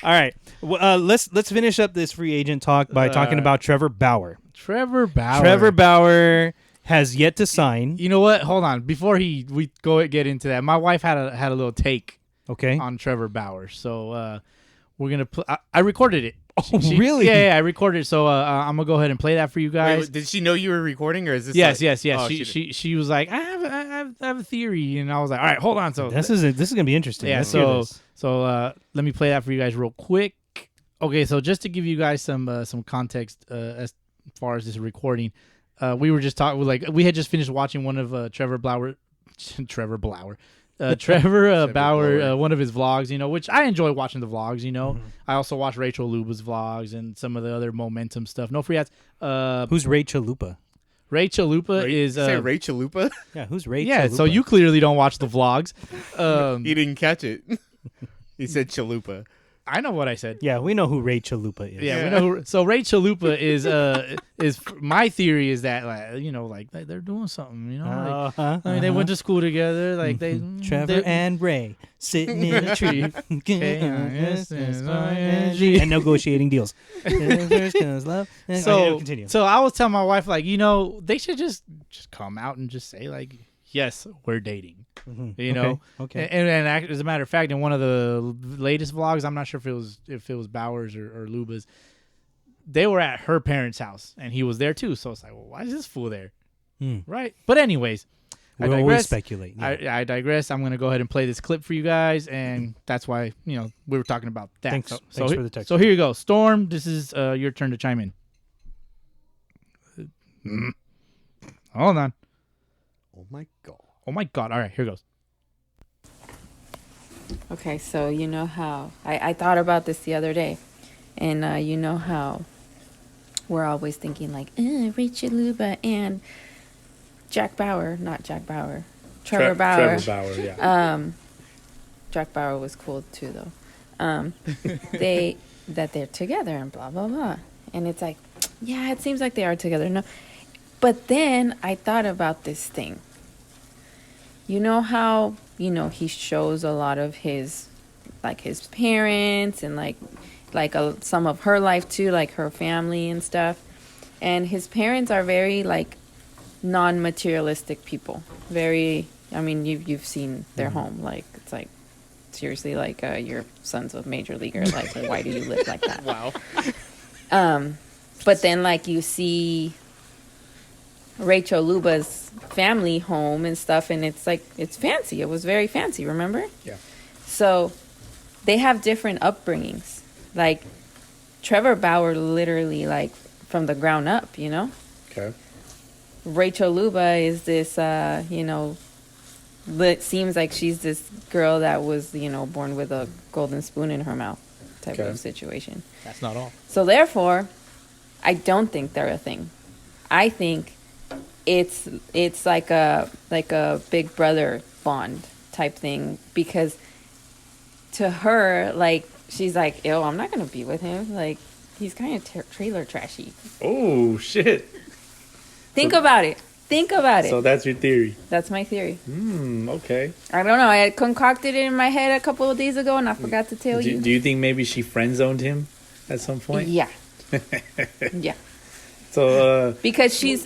All right. Well, let's finish up this free agent talk by talking about Trevor Bauer. Trevor Bauer. Trevor Bauer has yet to sign. You know what? Hold on. Before we get into that, my wife had a little take Okay. on Trevor Bauer. So we're gonna put. I recorded it. Oh, really? Yeah, I recorded it. So I'm gonna go ahead and play that for you guys. Wait, did she know you were recording, or is this? Yes. Oh, She was like, I have a theory, and I was like, all right, hold on. So This is gonna be interesting. yeah. Let's hear So this. let me play that for you guys real quick. Okay, so just to give you guys some context as far as this recording, we were just talking. We had just finished watching one of Trevor Bauer, Bauer, one of his vlogs, which I enjoy watching the vlogs, I also watch Rachel Luba's vlogs and some of the other momentum stuff. No free ads. Who's Ray Chalupa? Ray Chalupa is say Ray Chalupa. Yeah, who's Ray? yeah. Chalupa? So you clearly don't watch the vlogs. You didn't catch it. He said Chalupa. I know what I said. Yeah, we know who Ray Chalupa is. Yeah, we know. So Ray Chalupa is my theory is that like they're doing something. I mean, they went to school together. Like Trevor and Ray sitting in a tree and negotiating deals. So continue. So I was telling my wife like they should just come out and just say like yes we're dating. Okay. And as a matter of fact, in one of the latest vlogs, I'm not sure if it was Bowers or Luba's, they were at her parents' house and he was there too. So it's like, well, why is this fool there? Right. But anyways, I We'll always digress. speculate. Yeah. I digress. I'm gonna go ahead and play this clip for you guys, and that's why we were talking about that. Thanks. So Thanks for the text. So here you go, Storm. This is your turn to chime in. Hold on. Oh my god. Oh my god. All right, here goes. Okay, so you know how I thought about this the other day, and you know how we're always thinking like Rachel Luba and Jack Bauer, not Jack Bauer, Trevor Bauer. Trevor Bauer, yeah. Jack Bauer was cool too, though. They're together and blah blah blah, and it's like, yeah, it seems like they are together. No, but then I thought about this thing. You know how he shows a lot of his parents and some of her life too, like her family and stuff, and his parents are very non-materialistic people. Very, I mean, you've seen their home, it's like seriously your son's a major leaguer. Like, why do you live like that? Wow. But then you see Rachel Luba's family home and stuff, and it's fancy. It was very fancy, remember? Yeah. So they have different upbringings. Trevor Bauer literally like from the ground up, you know. Okay. Rachel Luba is this, you know, it seems like she's this girl that was, you know, born with a golden spoon in her mouth type of situation. That's not all. So therefore, I don't think they're a thing. I think it's like a big brother bond type thing, because to her, like, she's like, yo, I'm not gonna be with him. Like, he's kind of trailer trashy. Oh shit. Think about it. Think about it. So that's your theory. That's my theory. Okay. I don't know. I had concocted it in my head a couple of days ago, and I forgot to tell you. Do you think maybe she friend zoned him at some point? Yeah. Yeah. So because she's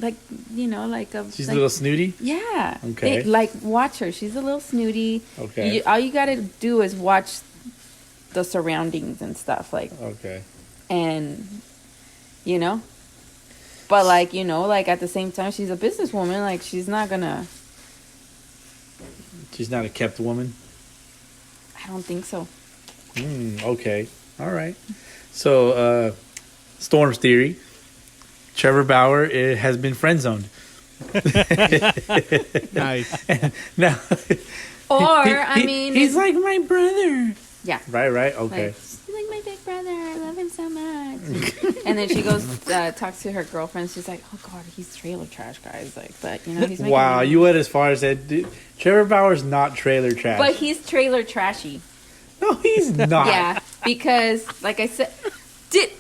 like, you know, like a she's like, a little snooty. Yeah. Okay. Like, watch her. She's a little snooty. Okay. All you gotta do is watch the surroundings and stuff, like. Okay. And, you know, but like, you know, like at the same time, she's a businesswoman. Like, she's not gonna. She's not a kept woman. I don't think so. Okay. All right. So, Storm's theory. Trevor Bauer has been friend zoned. Nice. Now, Or he's like my brother. Yeah. Right. Okay. Like, he's like my big brother. I love him so much. And then she goes, talks to her girlfriend. She's like, oh God, he's trailer trash, guys. Like, but you know, he's making wow, money. you went as far as that. Dude, Trevor Bauer's not trailer trash. But he's trailer trashy. No, he's not. Yeah, because like I said, did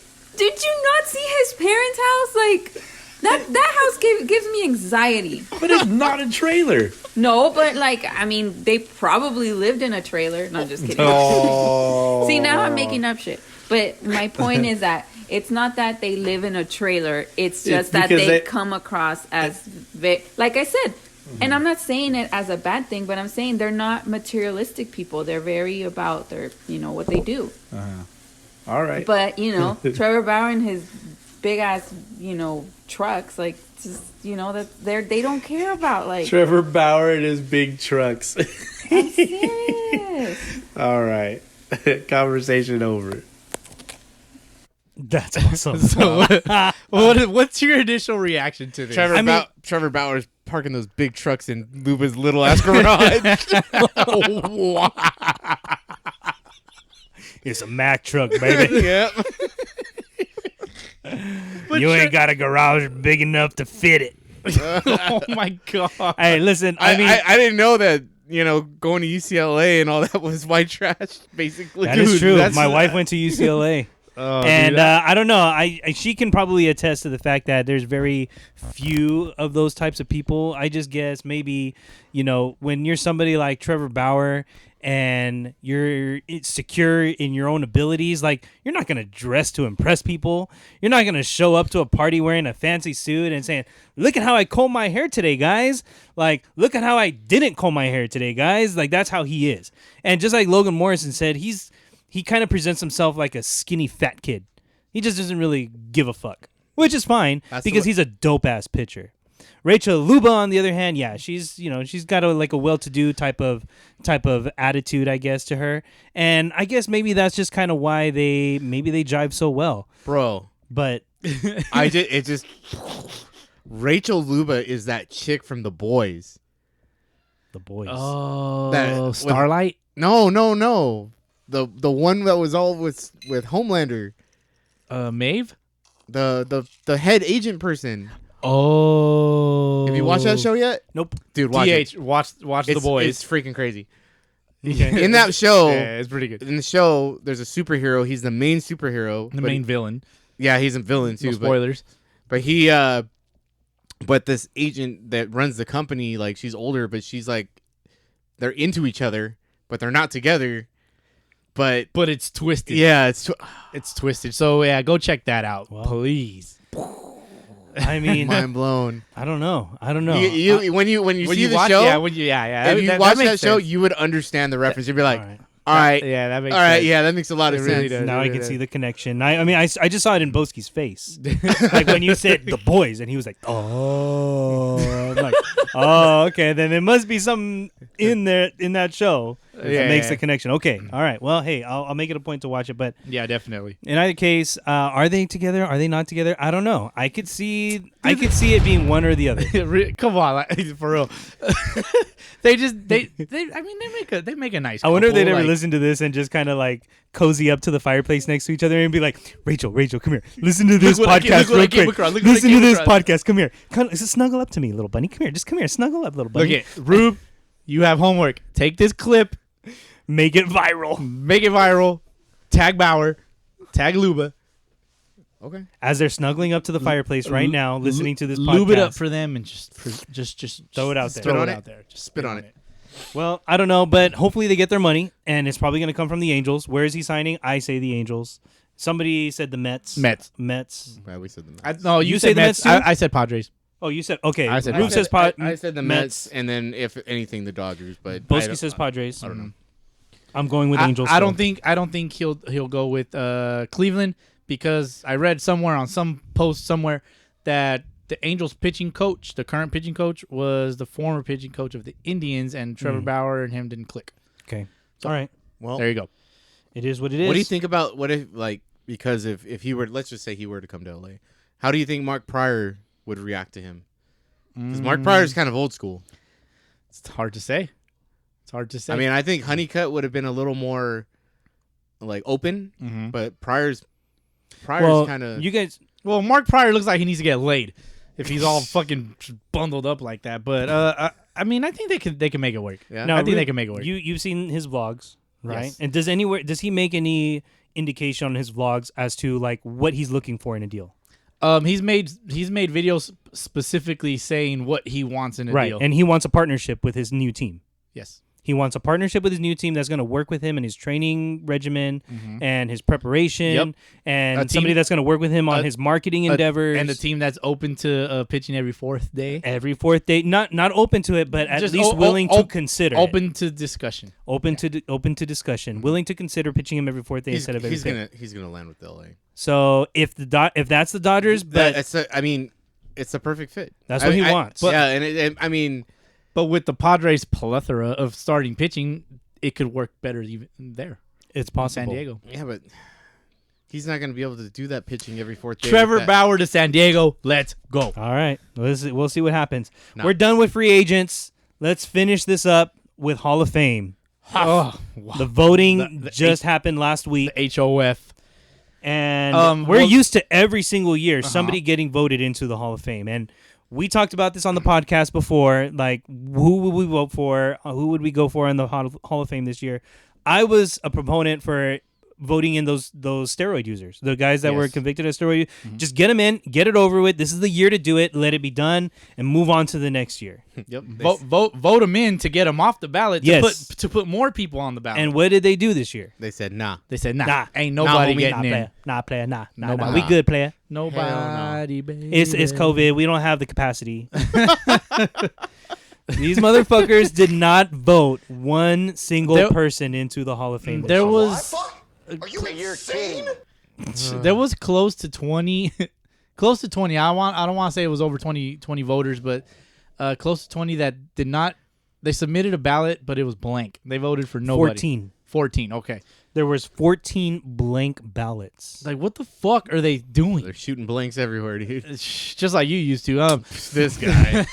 you not see his parents' house? Like that house gives me anxiety. But it's not a trailer. No, but like, I mean, they probably lived in a trailer. No, I'm just kidding. Oh. See, now I'm making up shit. But my point is that it's not that they live in a trailer. It's just that they come across as, like I said, and I'm not saying it as a bad thing, but I'm saying they're not materialistic people. They're very about their, you know, what they do. All right. But, you know, Trevor Bauer and his big ass, you know, trucks, like, just, you know, that they don't care about, like. Trevor Bauer and his big trucks. I'm serious. All right. Conversation over. That's awesome. So, what's your initial reaction to this? Trevor Bauer's parking those big trucks in Luba's little ass garage. It's a Mack truck, baby. Yep. You ain't got a garage big enough to fit it. Oh my God. Hey, listen, I didn't know that, you know, going to UCLA and all that was white trash, basically. that is true. My wife went to UCLA. And I don't know. She can probably attest to the fact that there's very few of those types of people. I just guess maybe, you know, when you're somebody like Trevor Bauer and you're secure in your own abilities, like, you're not going to dress to impress people. You're not going to show up to a party wearing a fancy suit and saying, look at how I combed my hair today, guys. Like, look at how I didn't comb my hair today, guys. Like, that's how he is. And just like Logan Morrison said, he kind of presents himself like a skinny fat kid. He just doesn't really give a fuck, which is fine because he's a dope ass pitcher. Rachel Luba, on the other hand, yeah, she's got a well-to-do type of attitude, I guess, to her, and I guess maybe that's just kind of why they jive so well, bro. But Rachel Luba is that chick from The Boys. The Boys. Oh, Starlight? No. The one that was all with Homelander. Maeve? The head agent person. Oh. Have you watched that show yet? Nope. Dude, watch it. Watch The Boys. It's freaking crazy. In that show, yeah, it's pretty good. In the show, there's a superhero. He's the main superhero. The main villain. Yeah, he's a villain too. No spoilers. But this agent that runs the company, like, she's older, but she's like, they're into each other, but they're not together. But it's twisted. Yeah, it's twisted. So yeah, go check that out, well, please. I mean, mind blown. I don't know. When you see the watch, show, if you watch that show, you would understand the reference. You'd be like, all right, yeah, that makes all right, sense. yeah, that makes a lot of It really sense. does. now I can see the connection. I mean, I just saw it in Boski's face, like when you said The Boys, and he was like, "Oh," I'm like, "Oh, okay." Then there must be something in there in that show. That makes the connection. Okay, all right. Well, hey, I'll make it a point to watch it. But Yeah, definitely. in either case, are they together? Are they not together? I don't know. I could see it being one or the other. Come on, like, for real. they make a nice. I wonder if they'd couple, ever like- listen to this and just kind of like cozy up to the fireplace next to each other and be like, Rachel, come here. Listen to this Look what I podcast came- look what I real came quick. across. Look what I Listen to came this across." podcast. Come here. Just snuggle up to me, little bunny. Come here. Just come here. Snuggle up, little bunny. Look at Rube. You have homework. Take this clip, Make it viral. make it viral, tag Bauer, tag Luba, Okay. As they're snuggling up to the fireplace right now, listening to this podcast. lube it up for them, and just Throw it out there. Throw Spit it on out it. there. Just Spit on it. Well, I don't know, but hopefully they get their money, and it's probably going to come from the Angels. Where is he signing? I say the Angels. Somebody said the Mets. Mets. Yeah, we said the Mets. No, You you say said the Mets. Mets too? I said Padres. Oh, you said okay. I said Rube Padres. says I said the Mets, and then if anything, the Dodgers. But Boski says Padres. I don't know. I'm going with Angels. I don't still. think he'll go with Cleveland, because I read somewhere on some post somewhere that the Angels pitching coach, the current pitching coach, was the former pitching coach of the Indians, and Trevor Bauer and him didn't click. Okay. All right. Well, There you go. It is what it is. what do you think about what if because if he were, let's just say he were to come to LA, how do you think Mark Pryor would react to him? Because Mark Pryor's kind of old school. It's hard to say. I mean, I think Honeycutt would have been a little more like open, Mhm. but Pryor's Well, kind of. you guys. Well, Mark Pryor looks like he needs to get laid if he's all fucking bundled up like that. But I mean, I think they can make it work. Yeah. Now, I think Rube, they can make it work. You've seen his vlogs, right? Yes. And does he make any indication on his vlogs as to like what he's looking for in a deal? He's made videos specifically saying what he wants in a Right. deal. And he wants a partnership with his new team. Yes. He wants a partnership with his new team that's going to work with him in his training regimen and his preparation, Yep. and A team- somebody that's going to work with him on his marketing endeavors. And a team that's open to pitching every fourth day. every fourth day, not open to it, but at Just least willing to consider. Open to discussion. Open to discussion, willing to consider pitching him every fourth day he's instead of every fifth. he's gonna land with LA. So if that's the Dodgers, but I mean, it's a perfect fit. That's what he wants. Yeah, and I mean, But with the Padres' plethora of starting pitching, it could work better even there it's in possible. San Diego. yeah, but he's not gonna be able to do that pitching every fourth day. Trevor with that. Bauer to San Diego. Let's go. All right, we'll see what happens. No. We're done with free agents. Let's finish this up with Hall of Fame. Oh, wow. The voting The just happened last week, The HOF. and we're well- used to every single year somebody getting voted into the Hall of Fame. And we talked about this on the podcast before, like who would we vote for? Who would we go for in the Hall of Fame this year? I was a proponent for voting in those steroid users, the guys that were Yes. convicted of steroid. Just get them in, get it over with. This is the year to do it. Let it be done, and move on to the next year. Yep. Vote them in to get them off the ballot. Yes. To put more people on the ballot. And what did they do this year? They said nah. they said, nah, Nah. ain't nobody homie. getting in. Player. Nah. Nobody. We good, player. Nobody, baby. It's COVID. We don't have the capacity. These motherfuckers did not vote one single There- person into the Hall of Fame. There was Are you insane? there was close to 20 close to 20. I don't want to say it was over 20 voters, but close to 20 that did not. They submitted a ballot, but it was blank. They voted for nobody. 14. Okay. There was 14 blank ballots. Like, what the fuck are they doing? They're shooting blanks everywhere, dude. Just like you used to. This guy.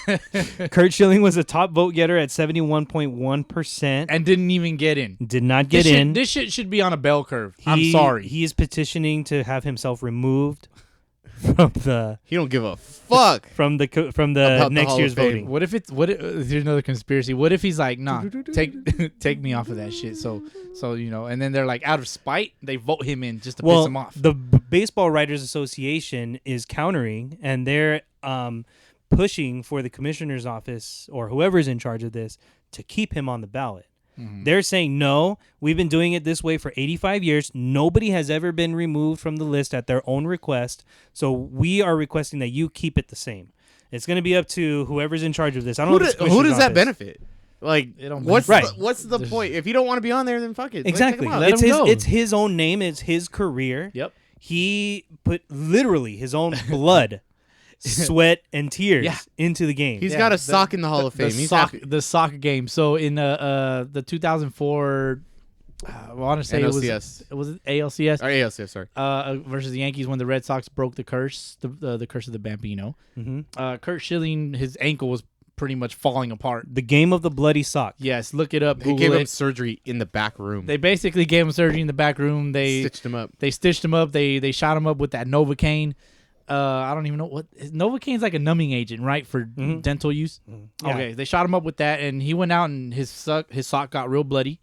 Kurt Schilling was a top vote getter at 71.1%. And didn't even get in. Did not get in. This shit should be on a bell curve. I'm sorry. He is petitioning to have himself removed from the He don't give a fuck. from the About the next Hall year's of Fame. voting. What if here's another conspiracy? What if he's like, nah, take me off of that shit. So and then they're like, out of spite, they vote him in just to piss him off. The Baseball Writers Association is countering, and they're pushing for the commissioner's office or whoever's in charge of this to keep him on the ballot. They're saying, no, we've been doing it this way for 85 years. Nobody has ever been removed from the list at their own request. So we are requesting that you keep it the same. It's going to be up to whoever's in charge of this. I don't know if it's Who commissioner's does that office. benefit? Like, It don't what's benefit. what's the point? If you don't want to be on there, then fuck it. Like, Exactly. take 'em out. Let It's him his, go. it's his own name. It's his career. Yep. He put literally his own blood sweat and tears Yeah. into the game. He's got a sock in the Hall of Fame. He's happy. The soccer game. So in the 2004, I want to say NLCS. it was ALCS. Or ALCS, sorry. Versus the Yankees when the Red Sox broke the curse, the curse of the Bambino. Kurt Schilling, his ankle was pretty much falling apart. The game of the bloody sock. Yes, look it up. They Google gave him it. surgery in the back room. They basically gave him surgery in the back room. They stitched him up. They stitched him up. They shot him up with that Novocaine. I don't even know what Novocaine's like a numbing agent, right, for dental use. Yeah. Okay, they shot him up with that, and he went out and his sock got real bloody.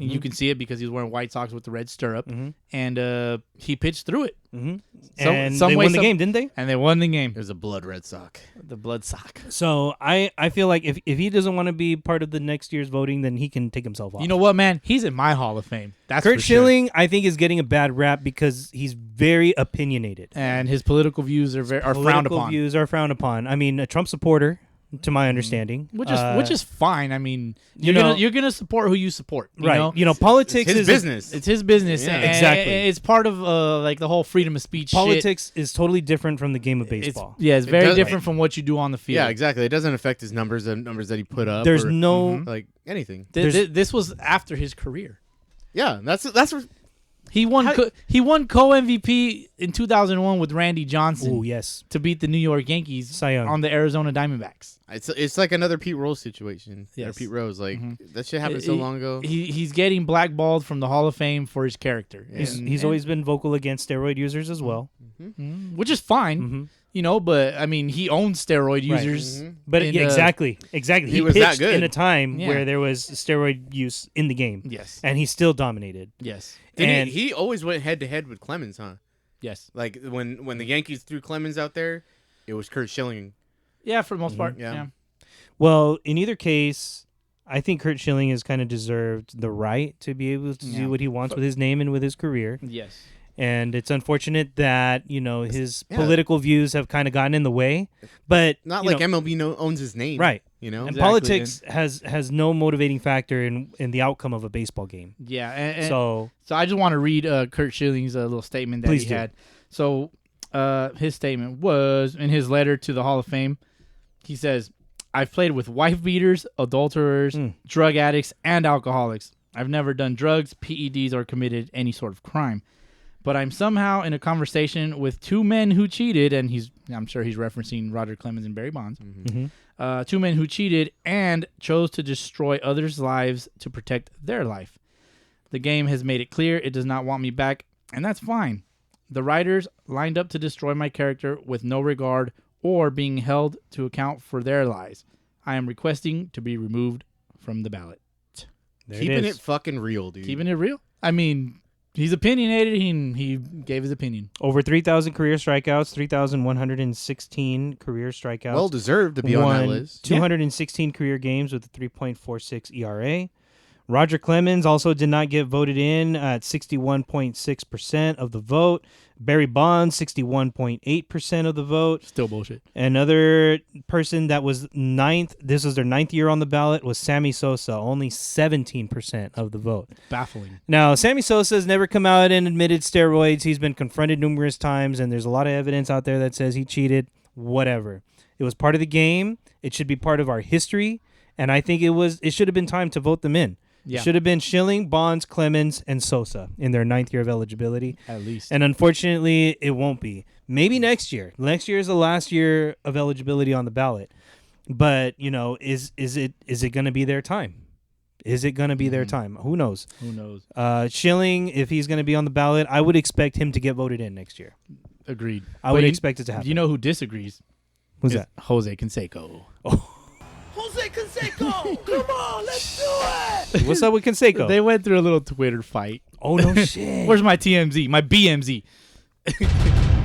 And you can see it because he was wearing white socks with the red stirrup, and he pitched through it. And some they way, won the game, didn't they? And they won the game. It was a blood red sock. The blood sock. So I feel like if he doesn't want to be part of the next year's voting, then he can take himself off. You know what, man? He's in my Hall of Fame. That's Kurt for sure. Schilling, I think, is getting a bad rap because he's very opinionated. And his political views are frowned Political upon. views are frowned upon. I mean, a Trump supporter, to my understanding, Which is fine. I mean, you know- you're gonna support who you support, you right? know? You know, politics It's his is business. It's his business. Yeah. and Exactly. It's part of like the whole freedom of speech. Politics is totally different from the game of Shit. baseball. It's It very does- different from what you do on the field. Yeah, exactly. It doesn't affect his numbers, the numbers that he put up. There's or, no like anything. This was after his career. Yeah, that's He won co MVP in 2001 with Randy Johnson Oh yes, to beat the New York Yankees Cy Young. on the Arizona Diamondbacks. it's like another Pete Rose situation. Yes. Or Pete Rose, like that shit happened so long ago. He's getting blackballed from the Hall of Fame for his character. he's always been vocal against steroid users as well. which is fine, you know. But I mean, he owns steroid Right. users. But in, yeah, exactly. He was that pitched good. in a time Yeah. where there was steroid use in the game. Yes. And he still dominated. Yes. Didn't he always went head to head with Clemens, huh? Yes. Like when the Yankees threw Clemens out there, it was Kurt Schilling. Yeah, for the most part. Yeah. Yeah. Well, in either case, I think Kurt Schilling has kind of deserved the right to be able to do what he wants with his name and with his career. Yes. And it's unfortunate that, you know, his political views have kind of gotten in the way. But Not you like know, MLB owns his name, right. You know, And Exactly. politics has no motivating factor in the outcome of a baseball game. Yeah. And So So I just want to read Kurt Schilling's little statement that Please he do. had. So his statement was in his letter to the Hall of Fame. He says, "I've played with wife beaters, adulterers, drug addicts, and alcoholics. I've never done drugs, PEDs, or committed any sort of crime. But I'm somehow in a conversation with two men who cheated," and I'm sure he's referencing Roger Clemens and Barry Bonds. Two men who cheated and chose to destroy others' lives to protect their life. The game has made it clear it does not want me back, and that's fine. The writers lined up to destroy my character with no regard or being held to account for their lies. I am requesting to be removed from the ballot." keeping is. it fucking real, dude. Keeping it real. I mean, he's opinionated. He gave his opinion. over 3,000 career strikeouts, 3,116 career strikeouts. well deserved to be on that won list. 216 career games with a 3.46 ERA. Roger Clemens also did not get voted in at 61.6% of the vote. Barry Bonds, 61.8% of the vote. Still bullshit. Another person that was ninth, this was their ninth year on the ballot, was Sammy Sosa, only 17% of the vote. Baffling. Now, Sammy Sosa has never come out and admitted steroids. He's been confronted numerous times, and there's a lot of evidence out there that says he cheated. Whatever. It was part of the game. It should be part of our history, and I think it should have been time to vote them in. Yeah. It should have been Schilling, Bonds, Clemens, and Sosa in their ninth year of eligibility. At least. And unfortunately, it won't be. Maybe next year. Next year is the last year of eligibility on the ballot. But, you know, is it going to be their time? Is it going to be their time? Who knows? Who knows? Schilling, if he's going to be on the ballot, I would expect him to get voted in next year. Agreed. I would But expect it to happen. You know who disagrees? Who's Is that? Jose Canseco. Jose Canseco, come on, let's do it. What's up with Canseco? They went through a little Twitter fight. Oh, no shit. Where's my TMZ? My BMZ. It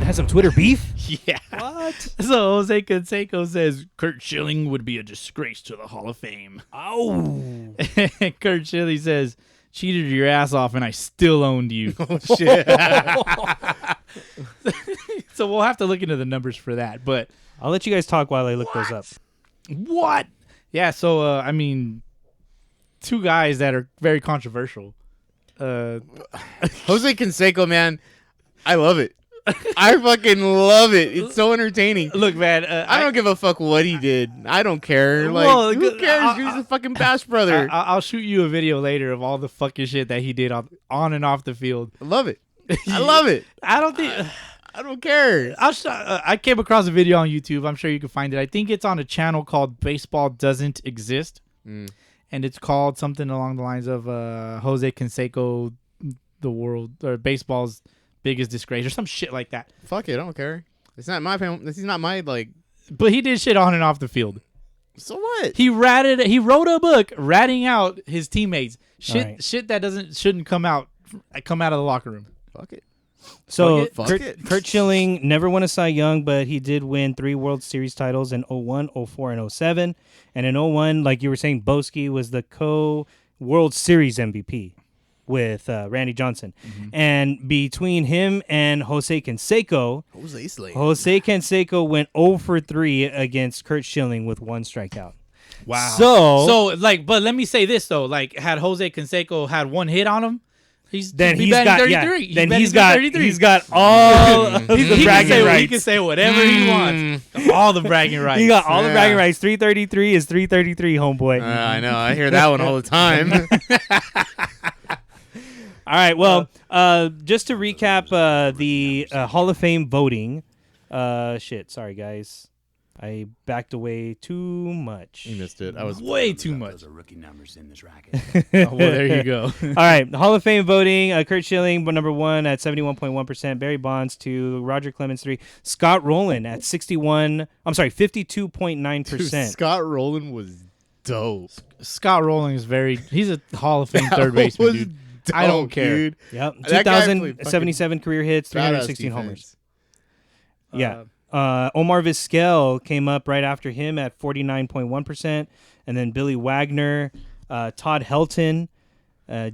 has some Twitter beef? Yeah. What? So Jose Canseco says Kurt Schilling would be a disgrace to the Hall of Fame. Oh. Kurt Schilling says, "Cheated your ass off and I still owned you." Oh shit! So we'll have to look into the numbers for that. But I'll let you guys talk while I look those up. what? Yeah, so I mean, two guys that are very controversial. Jose Canseco, man, I love it. I fucking love it. It's so entertaining. Look, man, I don't give a fuck what he did. I don't care. Like, Well, who cares? He's a fucking Bash brother. I'll shoot you a video later of all the fucking shit that he did on and off the field. I love it. I love it. I don't think. I don't care. I came across a video on YouTube. I'm sure you can find it. I think it's on a channel called Baseball Doesn't Exist. And it's called something along the lines of Jose Canseco, the world or baseball's biggest disgrace or some shit like that. Fuck it. I don't care. It's not my family. This is not my, like. But he did shit on and off the field. So what? He wrote a book ratting out his teammates. Shit that shouldn't come out of the locker room. Fuck it. So Fuck it. Kurt Schilling never won a Cy Young, but he did win 3 World Series titles in 01, 04, and 07. And in 01, like you were saying, Boski was the co-World Series MVP with Randy Johnson. And between him and Jose Canseco, Jose Canseco went 0 for 3 against Kurt Schilling with 1 strikeout. Wow. So but let me say this though, like had Jose Canseco had 1 hit on him, he's got 33. He's got all of the bragging rights. He can say whatever he wants. All the bragging rights. He got all the bragging rights. 333 is 333, homeboy. I know. I hear that one all the time. All right. Well, just to recap the Hall of Fame voting. Sorry, guys. I backed away too much. You missed it. I was way too much. Those are rookie numbers in this racket. Well, there you go. All right. Hall of Fame voting. Kurt Schilling, number 1 at 71.1%. Barry Bonds 2. Roger Clemens 3. Scott Rowland at 52.9%. Scott Rowland was dope. Scott Rowland is he's a Hall of Fame third baseman, dude. Dope, I don't care. Dude. Yep. That guy played 2,077 career hits, 316 badass homers. defense. Yeah. Omar Vizquel came up right after him at 49.1%. And then Billy Wagner, Todd Helton,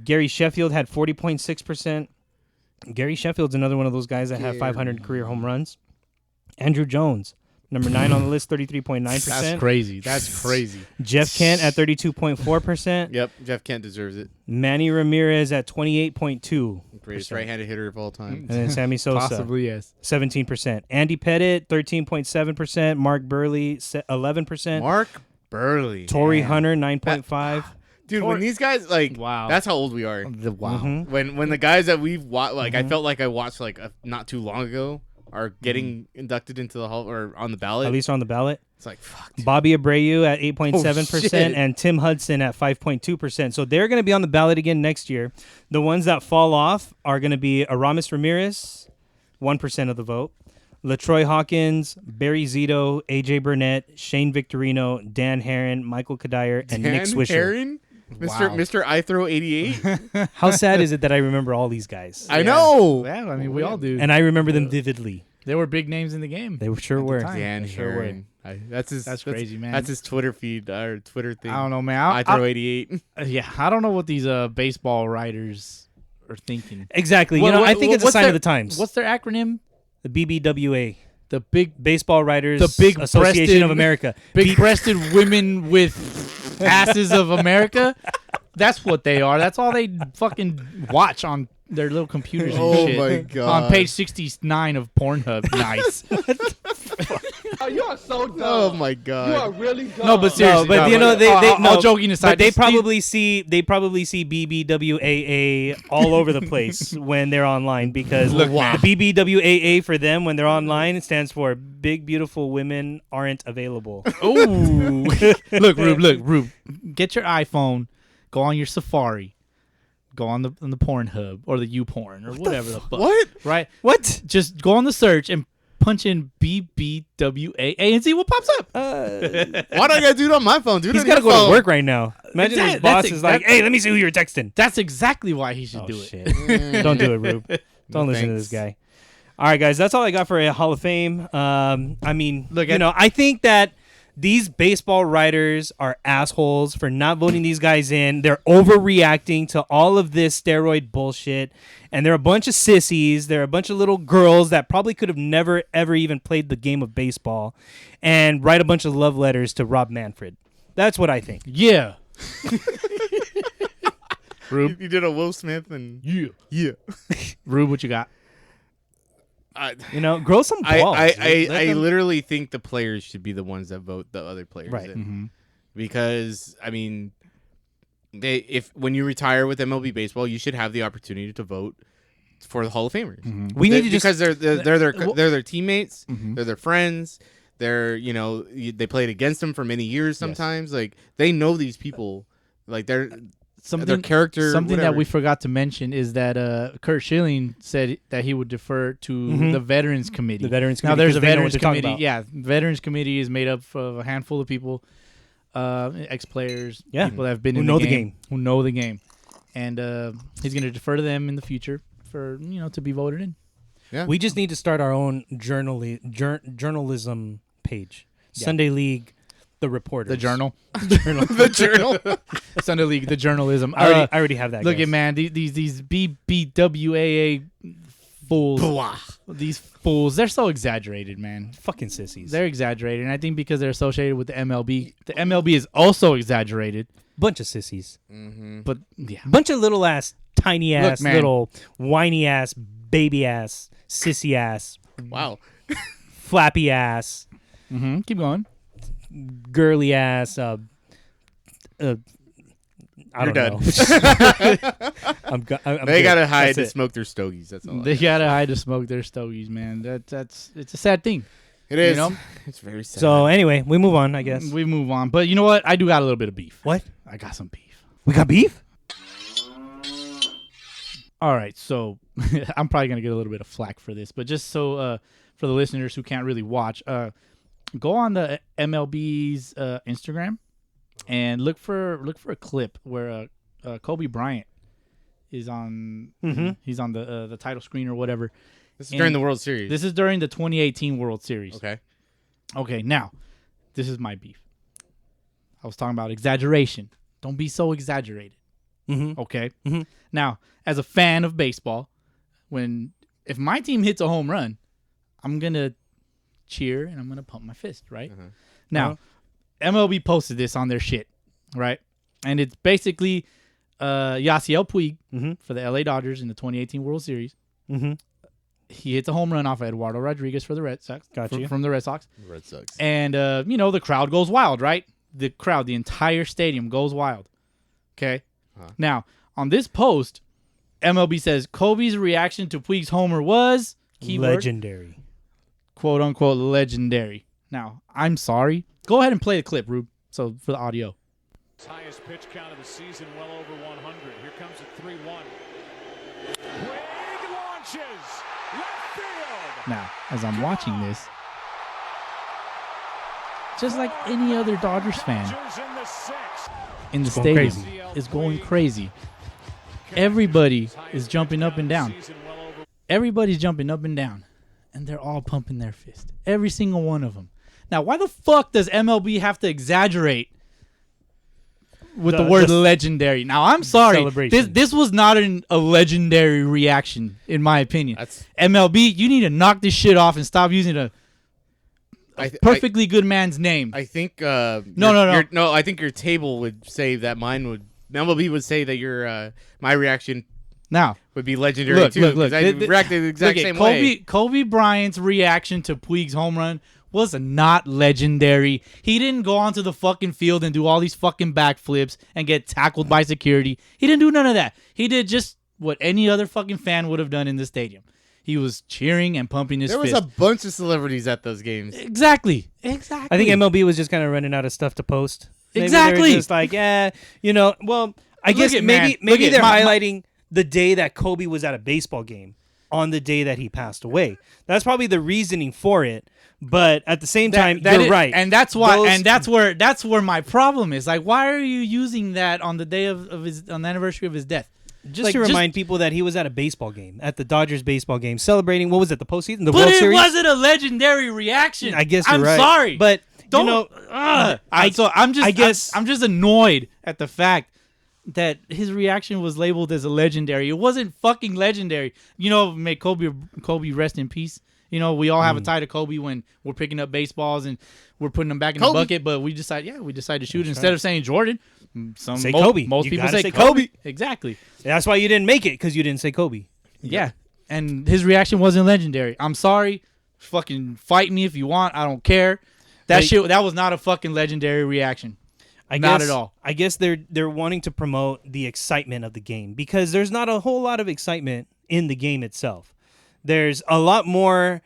Gary Sheffield had 40.6%. Gary Sheffield's another one of those guys that have 500 career home runs. Andrew Jones, number 9 on the list, 33.9%. That's crazy. Jeff Kent at 32.4%. Yep, Jeff Kent deserves it. Manny Ramirez at 28.2%. Greatest right-handed hitter of all time. And then Sammy Sosa, Possibly, yes. 17%. Andy Pettit, 13.7%. Mark Burley, 11%. Mark Burley. Torrey Hunter, 9.5%. Dude, when these guys, like, Wow. that's how old we are. Wow. When the guys that we've watched, like, I felt like I watched, like, not too long ago, are getting inducted into the Hall or on the ballot. At least on the ballot. It's like, fuck. Dude. Bobby Abreu at 8.7% shit. and Tim Hudson at 5.2%. So they're going to be on the ballot again next year. The ones that fall off are going to be Aramis Ramirez, 1% of the vote. LaTroy Hawkins, Barry Zito, AJ Burnett, Shane Victorino, Dan Herron, Michael Kadire, and Nick Swisher. Herron? Mr. I Throw 88? How sad is it that I remember all these guys? I know. Yeah, I mean, we all do. And I remember them vividly. They were big names in the game. They sure were. Dan Sure Herron. That's crazy, man. That's his Twitter feed or Twitter thing. I don't know, man. I Throw 88. Yeah, I don't know what these baseball writers are thinking. Exactly. What- I think it's a what's sign their- of the times. What's their acronym? The BBWA? The big Baseball Writers The Big Association Breasted- of America. big-breasted women with asses of America. That's what they are. That's all they fucking watch on their little computers and Oh shit. my God. On page 69 of Pornhub. Nice. You are so dumb. Oh my God. You are really dumb. No, but seriously. but you know all joking aside, but they these- probably see BBWAA all over the place when they're online because the BBWAA for them when they're online it stands for Big Beautiful Women Aren't Available. Ooh. Look, Rube, get your iPhone, go on your Safari, go on the Pornhub or the YouPorn or whatever the fuck. What? Right? What? Just go on the search and punch in BBWAA and see what pops up. Why do I gotta do it on my phone, dude? He's got to go to work right now. Imagine Exactly. his boss That's is like, exactly- "Hey, let me see who you're texting." That's exactly why he should Oh, do it. shit. Don't do it, Rube. Don't listen to thanks. this guy. All right, guys, that's all I got for a Hall of Fame. I mean, Look, I think that these baseball writers are assholes for not voting these guys in. They're overreacting to all of this steroid bullshit, and they're a bunch of sissies. They're a bunch of little girls that probably could have never, ever even played the game of baseball and write a bunch of love letters to Rob Manfred. That's what I think. Yeah. You did a Will Smith and Yeah. yeah. Rube, what you got? Grow some balls. I literally think the players should be the ones that vote the other players Right. in. Mm-hmm. Because I mean, when you retire with MLB baseball, you should have the opportunity to vote for the Hall of Famers. Mm-hmm. We need to because they're their teammates, Mm-hmm. they're their friends. They played against them for many years. Sometimes, like they know these people, like their character. Something whatever. that we forgot to mention is that Kurt Schilling said that he would defer to the Veterans Committee. The Veterans Now Committee, there's a 'cause they know Veterans what they're talking Committee. about. Yeah, Veterans Committee is made up of a handful of people, ex-players, people that have been Who in know the the game, game. who know the game, and he's going to defer to them in the future for to be voted in. Yeah. We just need to start our own journalism page. Sunday League, the reporters. The Journal, the journal. Sunday League, the journalism. I already have that. Look guys. at man, these BBWAA fools. These fools, they're so exaggerated, man. Fucking sissies. They're exaggerated, and I think because they're associated with the MLB is also exaggerated. Bunch of sissies. But yeah, Bunch of little ass, tiny ass, man. little whiny ass, baby ass, sissy ass, Wow. flappy ass, keep going. girly ass. I don't You're done. know. I'm They good. gotta hide That's to it. smoke their stogies. That's all. They gotta hide to smoke their stogies, man. It's a sad thing. It is. You know? It's very sad. So anyway, we move on. I guess. We move on, but you know what? I do got a little bit of beef. What? I got some beef. We got beef? All right, so I'm probably gonna get a little bit of flack for this, but just so for the listeners who can't really watch, go on the MLB's Instagram and look for a clip where Kobe Bryant is on. He's on the title screen or whatever. this is during the World Series. This is during the 2018 World Series. Okay. Okay, now this is my beef. I was talking about exaggeration. Don't be so exaggerated. Okay. Now, as a fan of baseball, if my team hits a home run, I'm gonna cheer and I'm gonna pump my fist, right? Now, MLB posted this on their shit, right? And it's basically Yasiel Puig for the LA Dodgers in the 2018 World Series. He hits a home run off of Eduardo Rodriguez for the Red Sox. Gotcha. From the Red Sox. Red Sox. And the crowd goes wild, right? The entire stadium goes wild. Okay. Now, on this post, MLB says Kobe's reaction to Puig's homer was keyword, Legendary. quote unquote legendary. Now, I'm sorry. Go ahead and play the clip, Rube. So for the audio. Highest pitch count of the season, well over 100. Here comes a 3-1. Puig launches left field. Now, as I'm watching this, just like any other Dodgers fan Dodgers in the sixth. in the Going stadium crazy. is going crazy. Everybody is jumping up and down. Everybody's jumping up and down, and they're all pumping their fist. Every single one of them. Now, why the fuck does MLB have to exaggerate with the word legendary? Now, I'm sorry. Celebration. This was not a legendary reaction, in my opinion. That's- MLB, you need to knock this shit off and stop using a I perfectly good man's name. I think. No. I think your table would say that mine would. MLB would say that your my reaction Now, would be legendary look, too. look, look. 'cause I reacted the exact Look at same way. Kobe Bryant's reaction to Puig's home run was not legendary. He didn't go onto the fucking field and do all these fucking backflips and get tackled by security. He didn't do none of that. He did just what any other fucking fan would have done in the stadium. He was cheering and pumping his There was fist. a bunch of celebrities at those games. Exactly. I think MLB was just kind of running out of stuff to post. Maybe Exactly. They were just like, well, I guess at, maybe man. Look at they're my- highlighting the day that Kobe was at a baseball game on the day that he passed away. That's probably the reasoning for it. But at the same time, you're right. And that's why Those- that's where my problem is. Like, why are you using that on the day of on the anniversary of his death? Just to remind people that he was at a baseball game, at the Dodgers baseball game, celebrating, what was it, the postseason? The But World it Series? wasn't a legendary reaction. I guess you're I'm right. sorry. But, Don't. I'm just annoyed at the fact that his reaction was labeled as a legendary. It wasn't fucking legendary. May Kobe rest in peace. We all have a tie to Kobe when we're picking up baseballs and we're putting them back in the bucket. But we decide to shoot instead of saying Jordan. Say Kobe. Most You people gotta say say Kobe. Kobe. Exactly. That's why you didn't make it, because you didn't say Kobe. Yeah. and his reaction wasn't legendary. I'm sorry. Fucking fight me if you want. I don't care. That was not a fucking legendary reaction. Not at all. I guess they're wanting to promote the excitement of the game because there's not a whole lot of excitement in the game itself. There's a lot more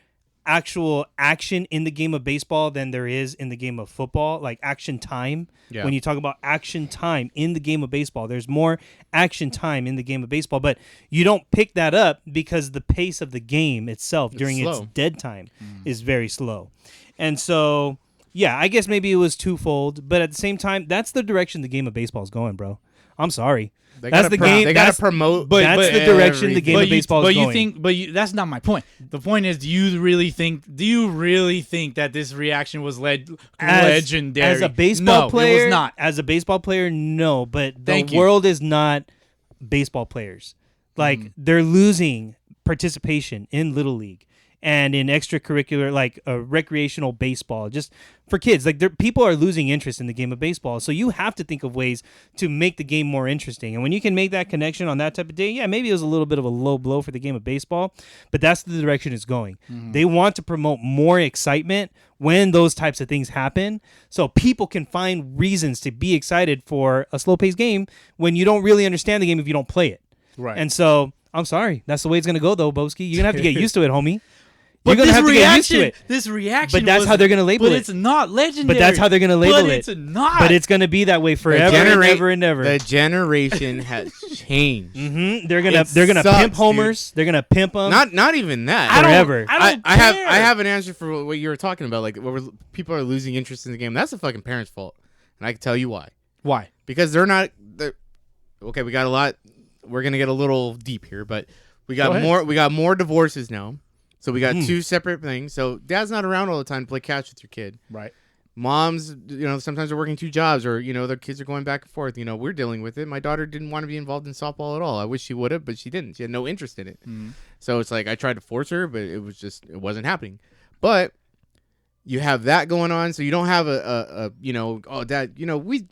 actual action in the game of baseball than there is in the game of football, like action time. Yeah. When you talk about action time in the game of baseball, there's more action time in the game of baseball, but you don't pick that up because the pace of the game itself during its dead time is very slow. And so, yeah, I guess maybe it was twofold, but at the same time, that's the direction the game of baseball is going, bro. I'm sorry. That's the game. They got to promote. That's the direction the game of baseball is going. That's not my point. The point is, do you really think that this reaction was legendary? As a baseball player, it was not. As a baseball player, no. But the world is not baseball players. Like they're losing participation in Little League and in extracurricular, like recreational baseball, just for kids. Like people are losing interest in the game of baseball. So you have to think of ways to make the game more interesting. And when you can make that connection on that type of day, yeah, maybe it was a little bit of a low blow for the game of baseball, but that's the direction it's going. They want to promote more excitement when those types of things happen, so people can find reasons to be excited for a slow-paced game when you don't really understand the game if you don't play it. Right. And so, I'm sorry. That's the way it's going to go, though, Boski. You're going to have to get used to it, homie. But You're going to have to get used to it. This reaction, but that's how they're going to label it. But it's not legendary. But that's how they're going to label it. But it's not. But it's going to be that way forever and ever and ever. The generation has changed. They're gonna pimp homers. Dude. They're gonna pimp them. Not even that. Forever. I have an answer for what you were talking about. Like people are losing interest in the game. That's the fucking parents' fault, and I can tell you why. Why? Because they're not. Okay, we got a lot. We're gonna get a little deep here, but we got more. We got more divorces now. So we got two separate things. So dad's not around all the time to play catch with your kid. Right. Moms, sometimes they're working two jobs or, their kids are going back and forth. We're dealing with it. My daughter didn't want to be involved in softball at all. I wish she would have, but she didn't. She had no interest in it. So it's like I tried to force her, but it wasn't happening. But you have that going on. So you don't have dad,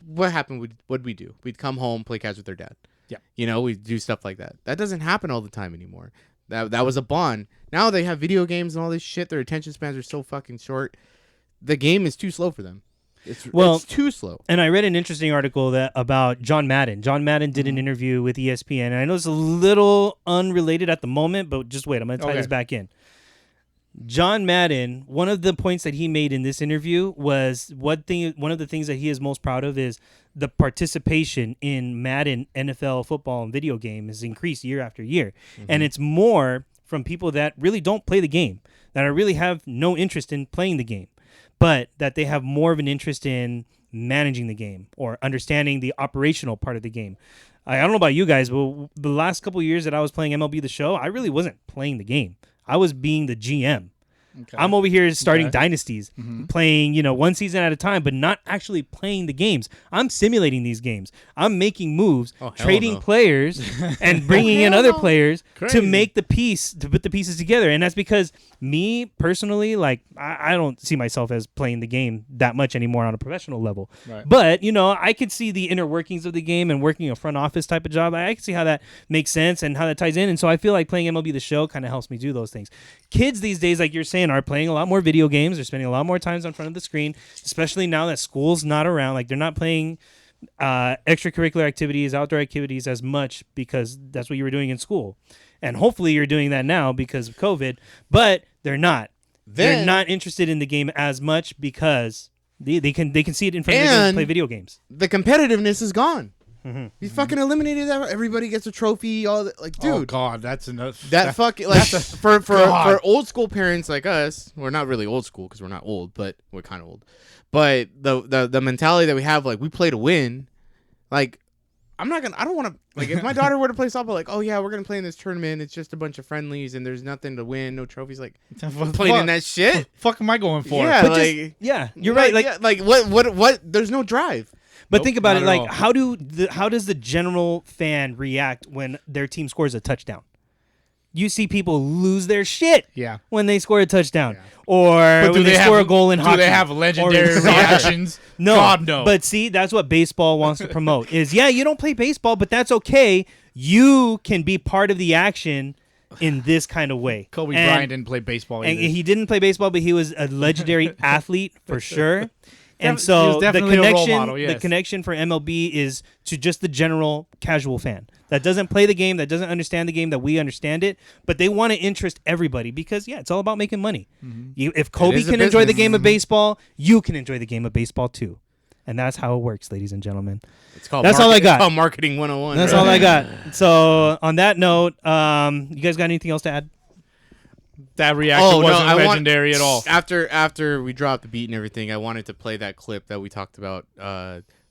what happened? What'd we do? We'd come home, play catch with their dad. Yeah. We do stuff like that. That doesn't happen all the time anymore. That was a bond. Now they have video games and all this shit. Their attention spans are so fucking short. The game is too slow for them. It's too slow. And I read an interesting article about John Madden. John Madden did an interview with ESPN. And I know it's a little unrelated at the moment, but just wait. I'm going to tie this back in. John Madden, one of the points that he made in this interview was one of the things that he is most proud of is the participation in Madden NFL football and video game has increased year after year. And it's more from people that really don't play the game, that really have no interest in playing the game, but that they have more of an interest in managing the game or understanding the operational part of the game. I don't know about you guys, but the last couple of years that I was playing MLB The Show, I really wasn't playing the game. I was being the GM. Okay. I'm over here starting dynasties, playing, one season at a time, but not actually playing the games. I'm simulating these games. I'm making moves, trading players, and bringing in other players to put the pieces together. And that's because me personally, like, I don't see myself as playing the game that much anymore on a professional level. Right. But, I could see the inner workings of the game and working a front office type of job. I can see how that makes sense and how that ties in. And so I feel like playing MLB The Show kind of helps me do those things. Kids these days, like you're saying, are playing a lot more video games. They're spending a lot more times in front of the screen, especially now that school's not around. Like they're not playing extracurricular activities, outdoor activities as much because that's what you were doing in school. And hopefully you're doing that now because of COVID, but they're not. They're not interested in the game as much because they can see it in front of them and play video games. The competitiveness is gone. You fucking eliminated that. Everybody gets a trophy. All that, like, dude. Oh God, that's enough. That fucking like for old school parents like us. We're not really old school because we're not old, but we're kind of old. But the mentality that we have, like, we play to win. Like, I don't want to. Like, if my daughter were to play softball, like, oh yeah, we're gonna play in this tournament. It's just a bunch of friendlies and there's nothing to win, no trophies. Like, playing in that shit. What the fuck am I going for? Yeah, you're right. Like what? There's no drive. But think about it, like how does the general fan react when their team scores a touchdown? You see people lose their shit when they score a touchdown. Yeah. Or when they score a goal in hockey. Do they have legendary reactions? No. God, no. But see, that's what baseball wants to promote is, you don't play baseball, but that's okay. You can be part of the action in this kind of way. Kobe Bryant didn't play baseball either. And he didn't play baseball, but he was a legendary athlete for sure. And He so was the definitely a role connection, model, yes. the connection for MLB is to just the general casual fan that doesn't play the game, that doesn't understand the game, that we understand it, but they want to interest everybody because it's all about making money. If Kobe is a can enjoy the business. game of baseball, you can enjoy the game of baseball too, and that's how it works, ladies and gentlemen. It's called That's all I got. It's called Marketing 101. That's right? all I got. So on that note, you guys got anything else to add? That reaction wasn't legendary at all. After we dropped the beat and everything, I wanted to play that clip that we talked about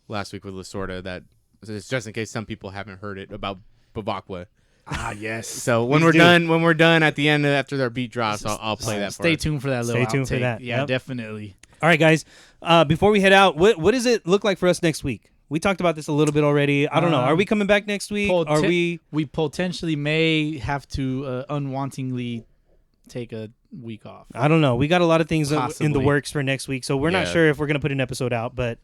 last week with Lasorda. That is just in case some people haven't heard it about BBWAA. Ah, yes. So when we're done at the end after their beat drops, I'll play that. Stay tuned for that. Little Stay tuned for outtake. that. Yeah, Yep. definitely. All right, guys. Before we head out, what does it look like for us next week? We talked about this a little bit already. I don't know. Are we coming back next week? Are we? We potentially may have to unwantingly take a week off. I don't know. We got a lot of things in the Possibly. works for next week, so we're not Yeah. sure if we're gonna put an episode out. But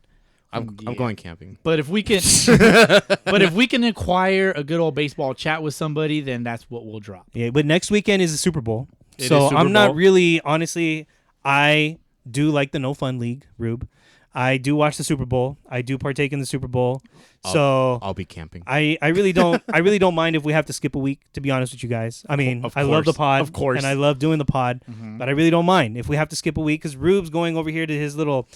I'm going camping. But if we can, acquire a good old baseball chat with somebody, then that's what we'll drop. yeah, but next weekend is the Super Bowl, It so is Super I'm not Bowl. really honestly. I do like the No Fun League, Rube. I do watch the Super Bowl. I do partake in the Super Bowl. So I'll be camping. I really don't mind if we have to skip a week, to be honest with you guys. I mean, Of I love the course. pod, Of course. and I love doing the pod, but I really don't mind if we have to skip a week because Rube's going over here to his little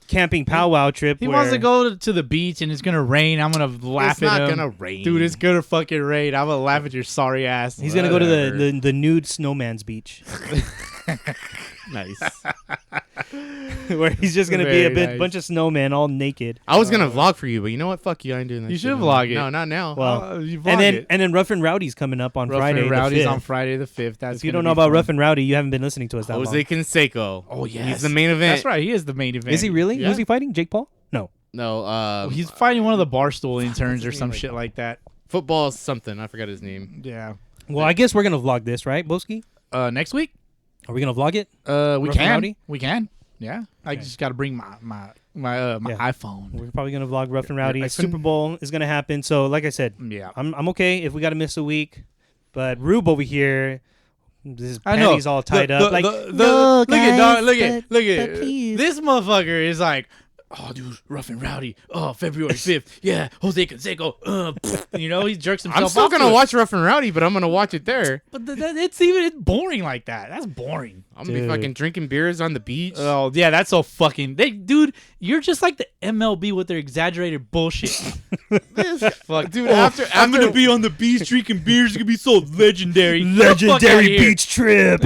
camping powwow trip. He wants to go to the beach and it's gonna rain. I'm gonna laugh It's at not him. gonna rain. Dude. It's gonna fucking rain. I'm gonna laugh at your sorry ass. He's gonna go to Whatever. the nude snowman's beach, Nice. where he's just gonna be a Very nice. bunch of snowmen all naked. I was gonna vlog for you, but you know what? Fuck you. I ain't doing that. You shit should no more. vlog it. No, not now. Well, you and vlog it. then Rough and Rowdy's coming up on Rough Friday. and the Rowdy's 5th. on Friday the 5th. That's If you gonna don't know be about fun. Rough and Rowdy, you haven't been listening to us that Jose long. Canseco. Oh yes, He's the main event. That's right. He is the main event. Is he really? Yeah. Who's he fighting? Jake Paul? No. No. He's fighting one of the Barstool interns or some shit like that. Football something. I forgot his name. Yeah. Well, I guess we're gonna vlog this, right, Boski? Next week, Are we gonna vlog it? we Rough and can. Rowdy? We can. Yeah. I just got to bring my Yeah. iPhone. We're probably gonna vlog Rough and Rowdy. I Super couldn't- Bowl is gonna happen. So, like I said, Yeah. I'm okay if we gotta miss a week. But Rube over here, his I know. panties all tied up. Like, look no, at guys, dog. Look but at please. this motherfucker is like, oh, dude, Rough and Rowdy. Oh, February 5th. Yeah, Jose Canseco. You know, he jerks himself. I'm still off to gonna it. watch Rough and Rowdy, but I'm gonna watch it there. But it's boring like that. That's boring. I'm gonna be Dude. fucking drinking beers on the beach. Oh yeah, that's so fucking. Dude, you're just like the MLB with their exaggerated bullshit. Fuck, Dude, oh, after- I'm gonna after- be on the beach drinking beers. It's gonna be so legendary. Get the fuck outta here. trip.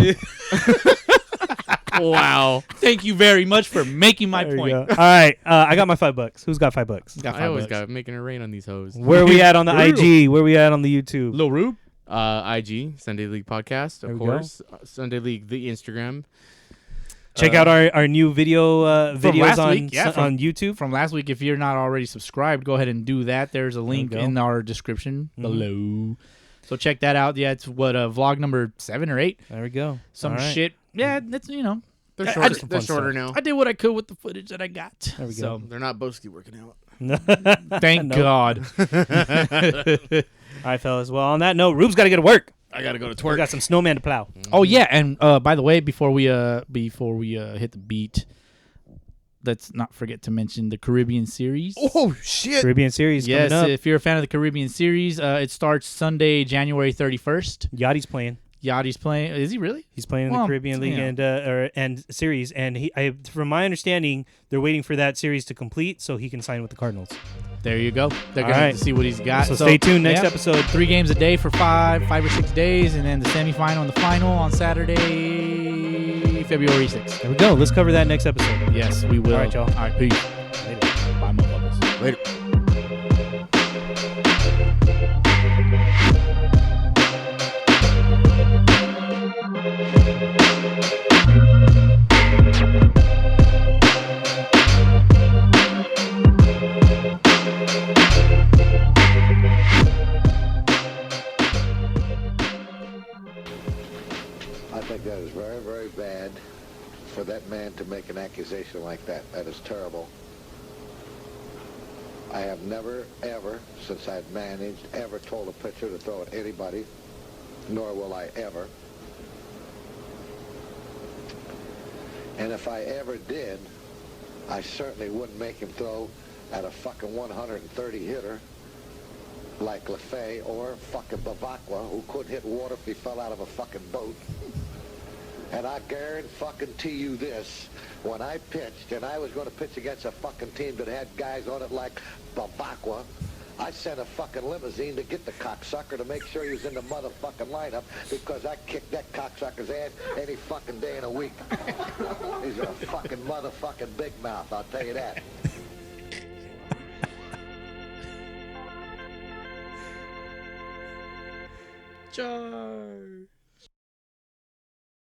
Wow. Thank you very much for making my There you point. go. All right, I got my $5. Who's got $5? Got I always $5. got making it rain on these hoes. Where are we at on the Real. IG? Where are we at on the YouTube? Lil Rube. IG Sunday League podcast, There of we go. course. Sunday League the Instagram. Check out our new videos last on week, yeah, on YouTube. From last week, if you're not already subscribed, go ahead and do that. There's a link go. in our description below. So check that out. Yeah, it's vlog number 7 or 8. There we go. Some All right. shit. Yeah, that's They're I shorter, just- they're fun shorter stuff. now. I did what I could with the footage that I got. There we go. So They're not Boski working out. thank No. God. All right, fellas. Well, on that note, Rube's got to get to work. I gotta go to We twerk. got some snowman to plow. Oh yeah, and by the way, before we hit the beat, let's not forget to mention the Caribbean series. Oh shit! Caribbean series yes, coming up. if you're a fan of the Caribbean series, it starts Sunday, January 31st. Yachty's playing. Yachty's playing. Is he really? He's playing in Well, the Caribbean League yeah. and series, and from my understanding, they're waiting for that series to complete so he can sign with the Cardinals. There you go. They're All going right. to see what he's got. So stay tuned next yeah, episode. 3 games a day for 5 or 6 days, and then the semifinal and the final on Saturday, February 6th. There we go. Let's cover that next episode. Yes, we will. All right, y'all. All right, peace. Later. Bye, motherfuckers. Later. I think that is very, very bad for that man to make an accusation like that. That is terrible. I have never, ever, since I've managed, ever told a pitcher to throw at anybody. nor will I ever. And if I ever did, I certainly wouldn't make him throw at a fucking 130 hitter like LaFay or fucking BBWAA, who couldn't hit water if he fell out of a fucking boat. And I guarantee you this, when I pitched, and I was going to pitch against a fucking team that had guys on it like BBWAA, I sent a fucking limousine to get the cocksucker to make sure he was in the motherfucking lineup, because I kicked that cocksucker's ass any fucking day in a week. He's a fucking motherfucking big mouth, I'll tell you that. Char.